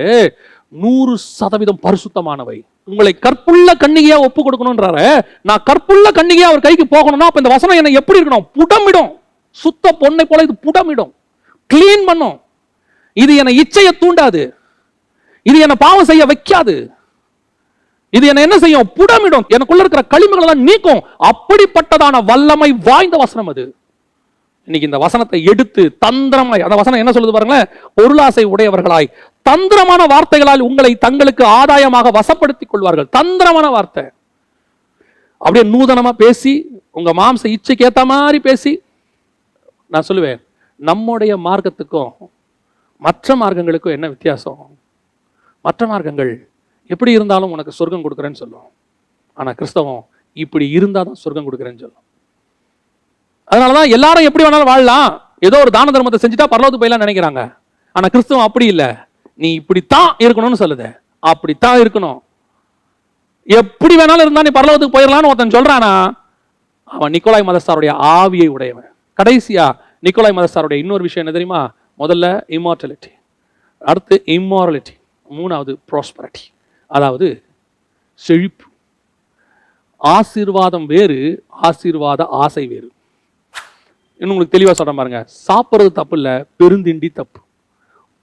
100% பரிசுத்தமானவை. உங்களை கற்புள்ள கன்னிகையா ஒப்பு கொடுக்கணும்ன்றாரு. நான் கற்புள்ள கன்னிகையா அவர் கைக்கு போகணும்னா அப்ப இந்த வசனம் என்ன எப்படி இருக்கணும்? புடமிடும். சுத்த பொன்னை போல இது புடமிடும், கிளீன் பண்ணும். இது என்னை இச்சையை தூண்டாது, இது என்னை பாவம் செய்ய வைக்காது, இது என்ன செய்யும்? புடமிடும், எனக்குள்ள இருக்கிற களிமகளை எல்லாம் நீக்கும். அப்படிப்பட்டதான வல்லமை வாய்ந்த வசனம் அது. இன்னைக்கு இந்த வசனத்தை எடுத்து தந்திரமாய், அந்த வசனம் என்ன சொல்லுது பாருங்களேன், பொருளாசை உடையவர்களாய் தந்திரமான வார்த்தைகளால் உங்களை தங்களுக்கு ஆதாயமாக வசப்படுத்திக் கொள்வார்கள். தந்திரமான வார்த்தை, அப்படியே நூதனமா பேசி, உங்க மாம்ச இச்சைக்கு ஏத்த மாதிரி பேசி. நான் சொல்லுவேன், நம்முடைய மார்க்கத்துக்கும் மற்ற மார்க்கங்களுக்கும் என்ன வித்தியாசம்? மற்ற மார்க்கங்கள் எப்படி இருந்தாலும் உனக்கு சொர்க்கம் கொடுக்குறேன்னு சொல்லும், ஆனா கிறிஸ்தவம் இப்படி இருந்தாதான் சொர்க்கம் கொடுக்குறேன்னு சொல்லும். அதனாலதான் எல்லாரும் எப்படி வேணாலும் வாழலாம், ஏதோ ஒரு தான தர்மத்தை செஞ்சுட்டா பரலோகத்துக்கு போயிடலாம் நினைக்கிறாங்க. ஆனா கிறிஸ்தவம் அப்படி இல்லை, நீ இப்படித்தான் இருக்கணும்னு சொல்லுது, அப்படித்தான் இருக்கணும். எப்படி வேணாலும் இருந்தா நீ பரலோகத்துக்கு போயிடலான்னு ஒருத்தன் சொல்றானா, அவன் நிக்கோலாய் மதஸ்தாருடைய ஆவியை உடையவன். கடைசியா நிக்கோலாய் மதஸ்தாருடைய இன்னொரு விஷயம் என்ன தெரியுமா? முதல்ல இம்மார்டாலிட்டி, அடுத்து இம்மாரலிட்டி, மூணாவது ப்ராஸ்பரிட்டி, அதாவது செழிப்பு. ஆசீர்வாதம் வேறு, ஆசீர்வாத ஆசை வேறு. இன்னும் உங்களுக்கு தெளிவா சொல்றேன் பாருங்க. சாப்பிட்றது தப்பு இல்ல, பெருந்திண்டி தப்பு.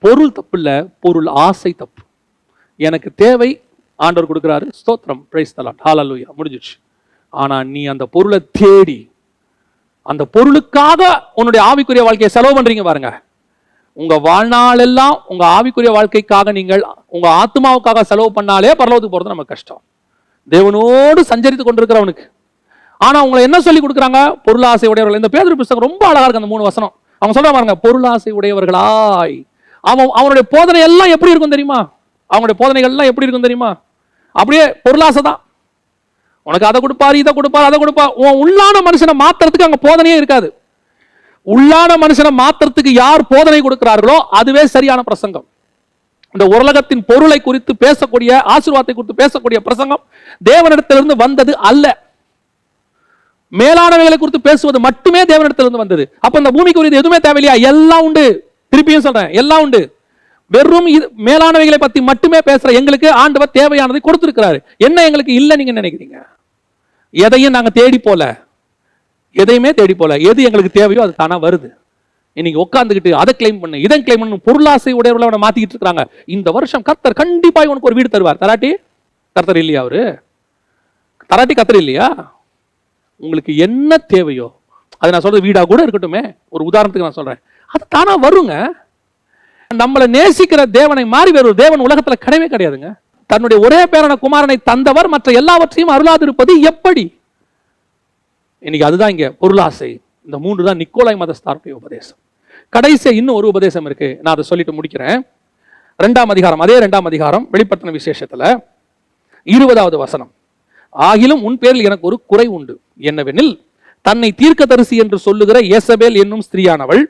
பொருள் தப்பு இல்ல, பொருள் ஆசை தப்பு. எனக்கு தேவை, ஆண்டவர் கொடுக்கிறாரு, ஸ்தோத்திரம், பிரைஸ் தி லார்ட், ஹalleluya, முடிஞ்சிச்சு. ஆனா நீ அந்த பொருளை தேடி அந்த பொருளுக்காக உன்னுடைய ஆவிக்குரிய வாழ்க்கையை செலவு பண்றீங்க பாருங்க. உங்க வாழ்நாள் எல்லாம் உங்க ஆவிக்குரிய வாழ்க்கைக்காக நீங்கள் உங்க ஆத்மாவுக்காக செலவு பண்ணாலே பரலோகத்துக்கு போறது நமக்கு கஷ்டம். தேவனோடு சஞ்சரித்து கொண்டிருக்கிறவனுக்கு. ஆனா உங்களை என்ன சொல்லி கொடுக்குறாங்க? பொருளாசை உடையவர்கள். இந்த பேதுரு புத்தகம் ரொம்ப அழகா இருக்கு. அந்த 3 வசனம் அவங்க சொல்ற பாருங்க, பொருளாசை உடையவர்களாய். அவனுடைய போதனை எல்லாம் எப்படி இருக்கும் தெரியுமா? அவங்களுடைய போதனைகள் எல்லாம் எப்படி இருக்கும் தெரியுமா? அப்படியே பொருளாசை தான். உனக்கு அதை கொடுப்பாரு, இதை கொடுப்பாரு, அதை கொடுப்பாரு. உன் உள்ளான மனுஷனை மாத்துறதுக்கு அங்க போதனையே இருக்காது. உள்ளான மனுஷனை மாத்துறதுக்கு யார் போதனை கொடுக்கிறார்களோ அதுவே சரியான பிரசங்கம். இந்த உலகத்தின் பொருளை குறித்து பேசக்கூடிய, ஆசீர்வாதத்தை குறித்து பேசக்கூடிய பிரசங்கம் தேவனிடத்திலிருந்து வந்தது அல்ல. மேலானவைகளை குறித்து பேசுவது மட்டுமே தேவனிடத்திலிருந்து வந்தது. அப்ப இந்த பூமிக்கு எதுவுமே தேவையில்லையா? எல்லாம் உண்டு. திருப்பியும் சொல்றேன், எல்லாம் உண்டு. வெறும் மேலானவைகளை பத்தி மட்டுமே பேசுற எங்களுக்கு ஆண்டவர் தேவையானதை கொடுத்திருக்கிறாரு. என்ன எங்களுக்கு இல்ல நீங்க நினைக்கிறீங்க? எதையும் நாங்க தேடி போல, எதையுமே தேடி போல. எது எங்களுக்கு தேவையோ அது தானா வருது. இன்னைக்கு உட்காந்துக்கிட்டு அதை கிளைம் பண்ணு, இதை கிளைம் பண்ணு, பொருளாசை உடையவர்களை மாத்திக்கிட்டு இருக்காங்க. இந்த வருஷம் கர்த்தர் கண்டிப்பா உனக்கு ஒரு வீடு தருவார். தராட்டி கர்த்தர் இல்லையா? அவரு தராட்டி கர்த்தர் இல்லையா? உங்களுக்கு என்ன தேவையோ அது, நான் சொல்றது வீடா கூட இருக்கட்டுமே, ஒரு உதாரணத்துக்கு நான் சொல்றேன், அது தானா வருங்க. நம்மளை நேசிக்கிற தேவனை மாறி வேறு தேவன் உலகத்துல கிடையவே கிடையாதுங்க. தன்னுடைய ஒரே பேரான குமாரனை தந்தவர் மற்ற எல்லாவற்றையும் அருளாதிருப்பது எப்படி? இன்னைக்கு அதுதான் இங்க பொருளாசை. இந்த 3 தான் நிக்கோலாய் மதஸ்தாருடைய உபதேசம். கடைசி இன்னும் ஒரு உபதேசம் இருக்கு, நான் அதை சொல்லிட்டு முடிக்கிறேன். 2ஆம் அதிகாரம், அதே 2ஆம் அதிகாரம், வெளிப்படுத்தின விசேஷத்துல 20வது வசனம். ஆகிலும் உன் பேரில் எனக்கு ஒரு குறை உண்டு, என்னவெனில் தன்னை தீர்க்கதரிசி என்று சொல்லுகிற ஏசபேல் என்னும் ஸ்திரீயானவள்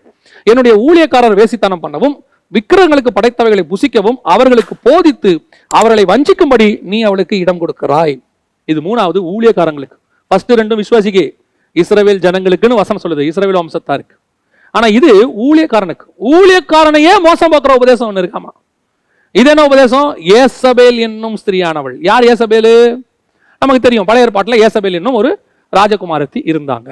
என்னுடைய ஊழியக்காரர் வேசித்தனம் பண்ணவும் விக்கிரகங்களுக்கு படைத்தவைகளை புசிக்கவும் அவர்களுக்கு போதித்து அவர்களை வஞ்சிக்கும்படி நீ அவளுக்கு இடம் கொடுக்கிறாய். இது 3வது ஊழியக்காரங்களுக்கு. ஃபர்ஸ்ட் 2 விசுவாசிக்கு, இஸ்ரவேல் ஜனங்களுக்குன்னு வசனம் சொல்லுது, இஸ்ரவேல் வம்சத்தாருக்கு. ஆனா இது ஊழியக்காரனுக்கு. ஊழியக்காரனையே மோசம் பார்க்கிற உபதேசம் ஒண்ணு இருக்காமா. இது என்ன உபதேசம்? ஏசபேல் என்னும் ஸ்திரீயானவள். யார் ஏசபேலு? நமக்கு தெரியும், பழைய ஏற்பாட்டுல ஏசபேல் என்னும் ஒரு ராஜகுமாரத்தி இருந்தாங்க.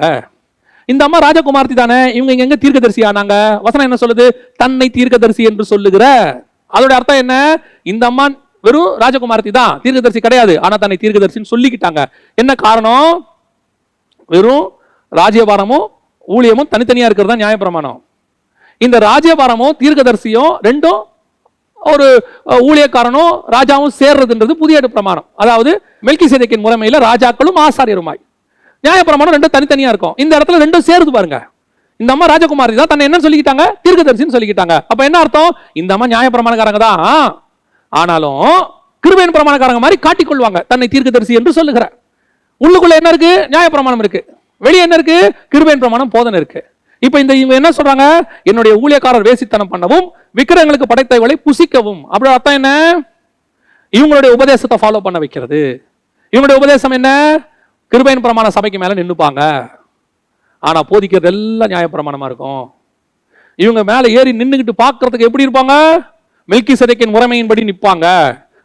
இந்த அம்மா ராஜகுமாரத்தி தானே. இவங்க எங்க தீர்க்கதரிசி ஆனாங்க? வசனம் என்ன சொல்லுது? தன்னை தீர்க்கதரிசி என்று சொல்லுகிற. அதோட அர்த்தம் என்ன? இந்த அம்மா வெறும் ராஜகுமாரத்தி தான், தீர்க்கதரிசி கிடையாது. ஆனா தன்னை தீர்க்கதரிசின்னு சொல்லிக்கிட்டாங்க. என்ன காரணம்? வெறும் ராஜ்யபாரமும் ஊழியமும் தனித்தனியா இருக்கிறது தான் நியாயப்பிரமாணம். இந்த ராஜ்யபாரமும் தீர்க்கதரிசியும் ரெண்டும், ஒரு ஊழியக்காரனும் ராஜாவும் சேர்றதுன்றது புதிய பிரமாணம். அதாவது மெல்கிசேதேக்கின் முறைமையில ராஜாக்களும் ஆசாரியருமாய். நியாயப்பிரமாணம் ரெண்டும் தனித்தனியா இருக்கும். இந்த இடத்துல ரெண்டும் சேருது பாருங்க. இந்த அம்மா ராஜகுமாரி தான், தன்னை என்ன சொல்லிக்கிட்டாங்க? தீர்க்கதரிசின்னு சொல்லிக்கிட்டாங்க. அப்ப என்ன அர்த்தம்? இந்த அம்மா நியாயப்பிரமாணக்காரங்க தான், ஆனாலும் கிருபையின் பிரமாணக்காரங்க மாதிரி காட்டிக்கொள்வாங்க, தன்னை தீர்க்கதரிசி என்று சொல்லுகிற. உள்ளுக்குள்ள என்ன இருக்கு? நியாயப்பிரமாணம் இருக்கு. வெளியே என்ன இருக்கு? கிருபையின் பிரமாணம், போதனை இருக்கு. இப்ப இவங்க என்ன சொல்றாங்க? என்னுடைய ஊழியக்காரர் வேசித்தனம் பண்ணவும் விக்கிரகங்களுக்கு படைத்தவைகளை புசிக்கவும். அப்படி அர்த்தம் என்ன? இவங்களுடைய உபதேசத்தை ஃபாலோ பண்ண வைக்கிறது. இவங்களுடைய உபதேசம் என்ன? கிருபையின் பிரமாண சபைக்கு மேல நின்னுப்பாங்க, ஆனா போதிக்கிறது எல்லாம் நியாயப்பிரமாணமா இருக்கும். இவங்க மேல ஏறி நின்னுகிட்டு பாக்குறதுக்கு எப்படி இருப்பாங்க? மெல்கிசேதேக்கின் முறைமையின்படி நிற்பாங்க.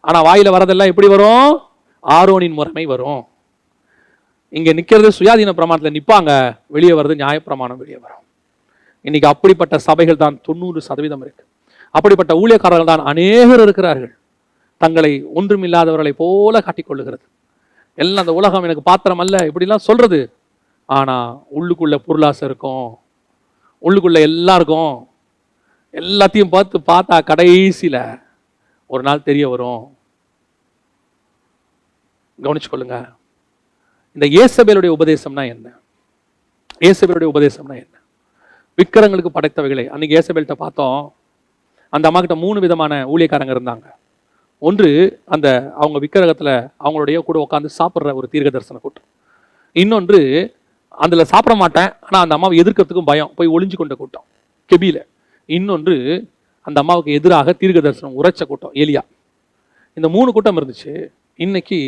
ஆனா வாயில வரதெல்லாம் எப்படி வரும்? ஆரோனின் முறைமை வரும். இங்க நிக்கிறது சுயாதீன பிரமாணத்துல நிப்பாங்க, வெளியே வருது நியாயப்பிரமாணம் வெளியே வரும். இன்னைக்கு அப்படிப்பட்ட சபைகள் தான் 90% இருக்கு. அப்படிப்பட்ட ஊழியக்காரர்கள் தான் அநேகர் இருக்கிறார்கள். தங்களை ஒன்றுமில்லாதவர்களை போல காட்டிக்கொள்ளுகிறது. எல்லாம் அந்த உலகம் எனக்கு பாத்திரம் அல்ல இப்படிலாம் சொல்றது. ஆனா உள்ளுக்குள்ள பொருளாசை இருக்கும், உள்ளுக்குள்ள எல்லாருக்கும். எல்லாத்தையும் பார்த்தா கடைசியில ஒரு நாள் தெரிய வரும். கவனிச்சு கொள்ளுங்க. இந்த ஏசபேலுடைய உபதேசம்னா என்ன? ஏசபேலுடைய உபதேசம்னா என்ன? விக்கிரகங்களுக்கு படைத்தவைகளை. அன்னைக்கு ஏசபேல்கிட்ட பார்த்தோம், அந்த அம்மா கிட்ட 3 விதமான ஊழியக்காரங்க இருந்தாங்க. ஒன்று, அந்த அவங்க விக்கிரகத்துல அவங்களுடைய கூட உட்காந்து சாப்பிட்ற ஒரு தீர்க்க தரிசன கூட்டம். இன்னொன்று, அதுல சாப்பிட மாட்டேன் ஆனா அந்த அம்மாவை எதிர்க்கிறதுக்கும் பயம், போய் ஒளிஞ்சு கொண்ட கூட்டம் கெபியில. இன்னொன்று, அந்த அம்மாவுக்கு எதிராக தீர்க்க தரிசனம் உரைச்ச கூட்டம், ஏலியா. இந்த 3 கூட்டம் இருந்துச்சு. இன்னைக்கு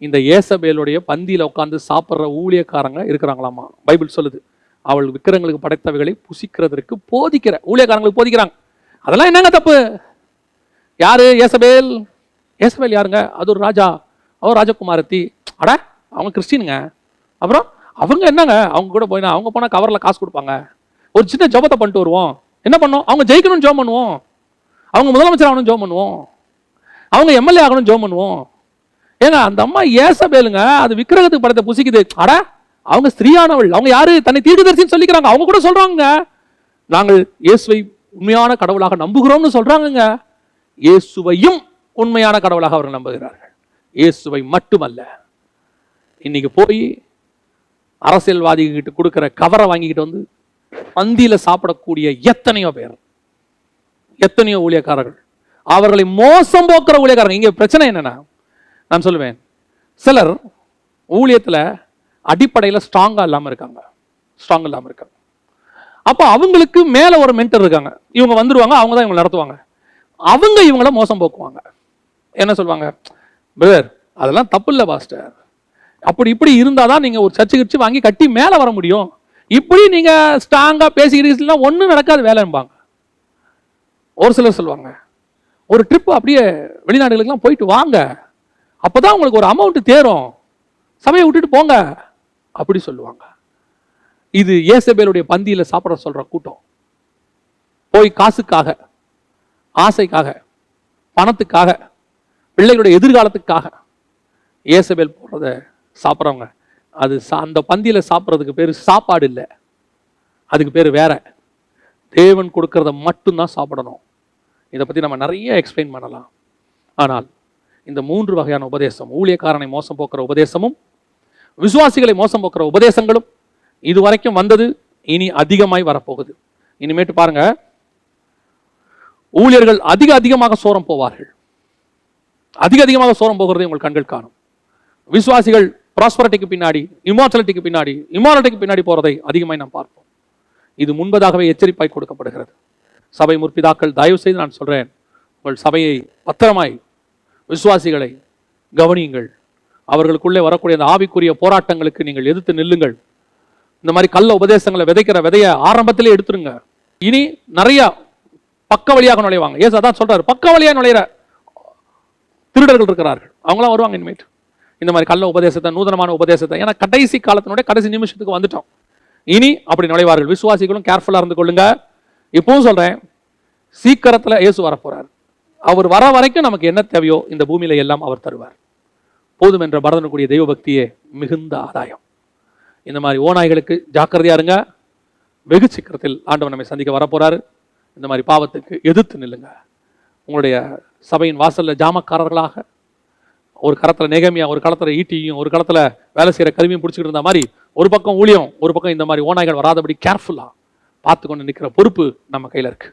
இந்த ஏசபேலுடைய பந்தியில் உட்காந்து சாப்பிட்ற ஊழியக்காரங்க இருக்கிறாங்களாமா. பைபிள் சொல்லுது, அவள் விக்கிரங்களுக்கு படைத்தவைகளை புசிக்கிறதற்கு போதிக்கிற ஊழியக்காரங்களுக்கு போதிக்கிறாங்க. அதெல்லாம் என்னங்க தப்பு? யாரு ஏசபேல்? ஏசபேல் யாருங்க? அது ஒரு ராஜா, அவர் ராஜகுமாரத்தி. அட, அவங்க கிறிஸ்டினுங்க. அப்புறம் அவங்க என்னங்க, அவங்க கூட போயினா அவங்க போனால் கவரில் காசு கொடுப்பாங்க. ஒரு சின்ன ஜபத்தை பண்ணிட்டு வருவோம். என்ன பண்ணோம்? அவங்க ஜெயிக்கணும்னு ஜோம் பண்ணுவோம், அவங்க முதலமைச்சர் ஆகணும் ஜோம் பண்ணுவோம், அவங்க எம்எல்ஏ ஆகணும் ஜோம் பண்ணுவோம். ஏங்க அந்த அம்மா ஏசபேலுங்க, அது விக்கிரகத்துக்கு படத்தை புசிக்குது. அட, அவங்க ஸ்திரீயானவள். அவங்க யாரு? தன்னை தீர்க்கதரிசின்னு சொல்லிக்கிறாங்க. அவங்க கூட சொல்றாங்க, நாங்கள் இயேசுவை உண்மையான கடவுளாக நம்புகிறோம்னு சொல்றாங்க. இயேசுவையும் உண்மையான கடவுளாக அவர்கள் நம்புகிறார்கள், இயேசுவை மட்டுமல்ல. இன்னைக்கு போய் அரசியல்வாதிகிட்ட கொடுக்கிற கவரை வாங்கிக்கிட்டு வந்து பந்தியில சாப்பிடக்கூடிய எத்தனையோ பேர், எத்தனையோ ஊழியக்காரர்கள், அவர்களை மோசம் போக்குற ஊழியக்காரங்க. இங்க பிரச்சனை என்னன்னா, நான் சொல்லுவேன், சிலர் ஊழியத்துல அடிப்படையில் ஸ்ட்ராங்கா இல்லாம இருக்காங்க. அப்ப அவங்களுக்கு மேல ஒரு மென்டர் இருக்காங்க. இவங்க வந்துருவாங்க, அவங்க தான் இவங்க நடத்துவாங்க. அவங்க இவங்கள மோசம் போக்குவாங்க. என்ன சொல்லுவாங்க? பிரதர், அதெல்லாம் தப்பு இல்லை பாஸ்டர், அப்படி இப்படி இருந்தாதான் நீங்க ஒரு சர்ச்சை வாங்கி கட்டி மேல வர முடியும். இப்படி நீங்க ஸ்ட்ராங்கா பேசிக்கிட்டு ஒன்றும் நடக்காது வேலைம்பாங்க. ஒரு சிலர் சொல்லுவாங்க, ஒரு ட்ரிப் அப்படியே வெளிநாடுகளுக்கெல்லாம் போயிட்டு வாங்க, அப்பதான் உங்களுக்கு ஒரு அமௌண்ட் தேரும், சபையை விட்டுட்டு போங்க, அப்படி சொல்லுவாங்க. இது ஏசபேலுடைய பந்தியில சாப்பிட சொல்ற கூட்டம். போய் காசுக்காக, ஆசைக்காக, பணத்துக்காக, பிள்ளைகளுடைய எதிர்காலத்துக்காக ஏசபேல் போடுறத சாப்பிட்றவங்க, அது அந்த பந்தியில சாப்பிட்றதுக்கு பேர் சாப்பாடு இல்லை, அதுக்கு பேர் வேற. தேவன் கொடுக்கறத மட்டும்தான் சாப்பிடணும். இதை பத்தி நம்ம நிறைய எக்ஸ்பிளைன் பண்ணலாம். ஆனால் இந்த 3 வகையான உபதேசம், ஊழியக்காரனை மோசம் போக்குற உபதேசமும் விசுவாசிகளை மோசம் போக்குற உபதேசங்களும் இதுவரைக்கும் வந்தது, இனி அதிகமாய் வரப்போகுது. இனிமேட்டு பாருங்க, ஊழியர்கள் அதிகமாக சோரம் போவார்கள். அதிகமாக சோரம் போகிறதை உங்கள் கண்கள் காணும். விசுவாசிகள் ப்ராஸ்பரிட்டிக்கு பின்னாடி, இமாரலிட்டிக்கு பின்னாடி போறதை அதிகமாய் நாம் பார்ப்போம். இது முன்பதாகவே எச்சரிப்பாய் கொடுக்கப்படுகிறது. சபை முற்பிதாக்கள், தயவு செய்து நான் சொல்றேன், உங்கள் சபையை பத்திரமாய், விசுவாசிகளை கவனியுங்கள். அவர்களுக்குள்ளே வரக்கூடிய அந்த ஆவிக்குரிய போராட்டங்களுக்கு நீங்கள் எதிர்த்து நில்லுங்கள். இந்த மாதிரி கள்ள உபதேசங்களை விதைக்கிற விதைய ஆரம்பத்திலே எடுத்துருங்க. இனி நிறைய பக்க வழியாக நுழைவாங்க. ஏசு அதான் சொல்றாரு, பக்க வழியாக நுழையிற திருடர்கள் இருக்கிறார்கள், அவங்களாம் வருவாங்க இனிமேட்டு. இந்த மாதிரி கள்ள உபதேசத்தை, நூதனமான உபதேசத்தை, ஏன்னா கடைசி காலத்தினுடைய கடைசி நிமிஷத்துக்கு வந்துட்டோம். இனி அப்படி நுழைவார்கள். விசுவாசிகளும் கேர்ஃபுல்லா இருந்து கொள்ளுங்க. இப்பவும் சொல்றேன், சீக்கிரத்துல இயேசு வரப்போறார். அவர் வர வரைக்கும் நமக்கு என்ன தேவையோ இந்த பூமியில எல்லாம் அவர் தருவார். போதும் என்ற பரதனுக்குரிய தெய்வ பக்தியே மிகுந்த ஆதாயம். இந்த மாதிரி ஓநாய்களுக்கு ஜாக்கிரதையா இருங்க. வெகு சீக்கிரத்தில் ஆண்டவர் நம்மை சந்திக்க வரப்போறாரு. இந்த மாதிரி பாவத்துக்கு எதிர்த்து நில்லுங்க. உங்களுடைய சபையின் வாசல்ல ஜாமக்காரர்களாக, ஒரு கரத்துல நெகமியா, ஒரு களத்துல ஈட்டியும், ஒரு களத்துல வேலை செய்யற கருவியும் பிடிச்சிக்கிட்டு இருந்த மாதிரி, ஒரு பக்கம் ஊழியம், ஒரு பக்கம் இந்த மாதிரி ஓநாய்கள் வராதபடி கேர்ஃபுல்லா பார்த்து கொண்டு நிற்கிற பொறுப்பு நம்ம கையில இருக்கு.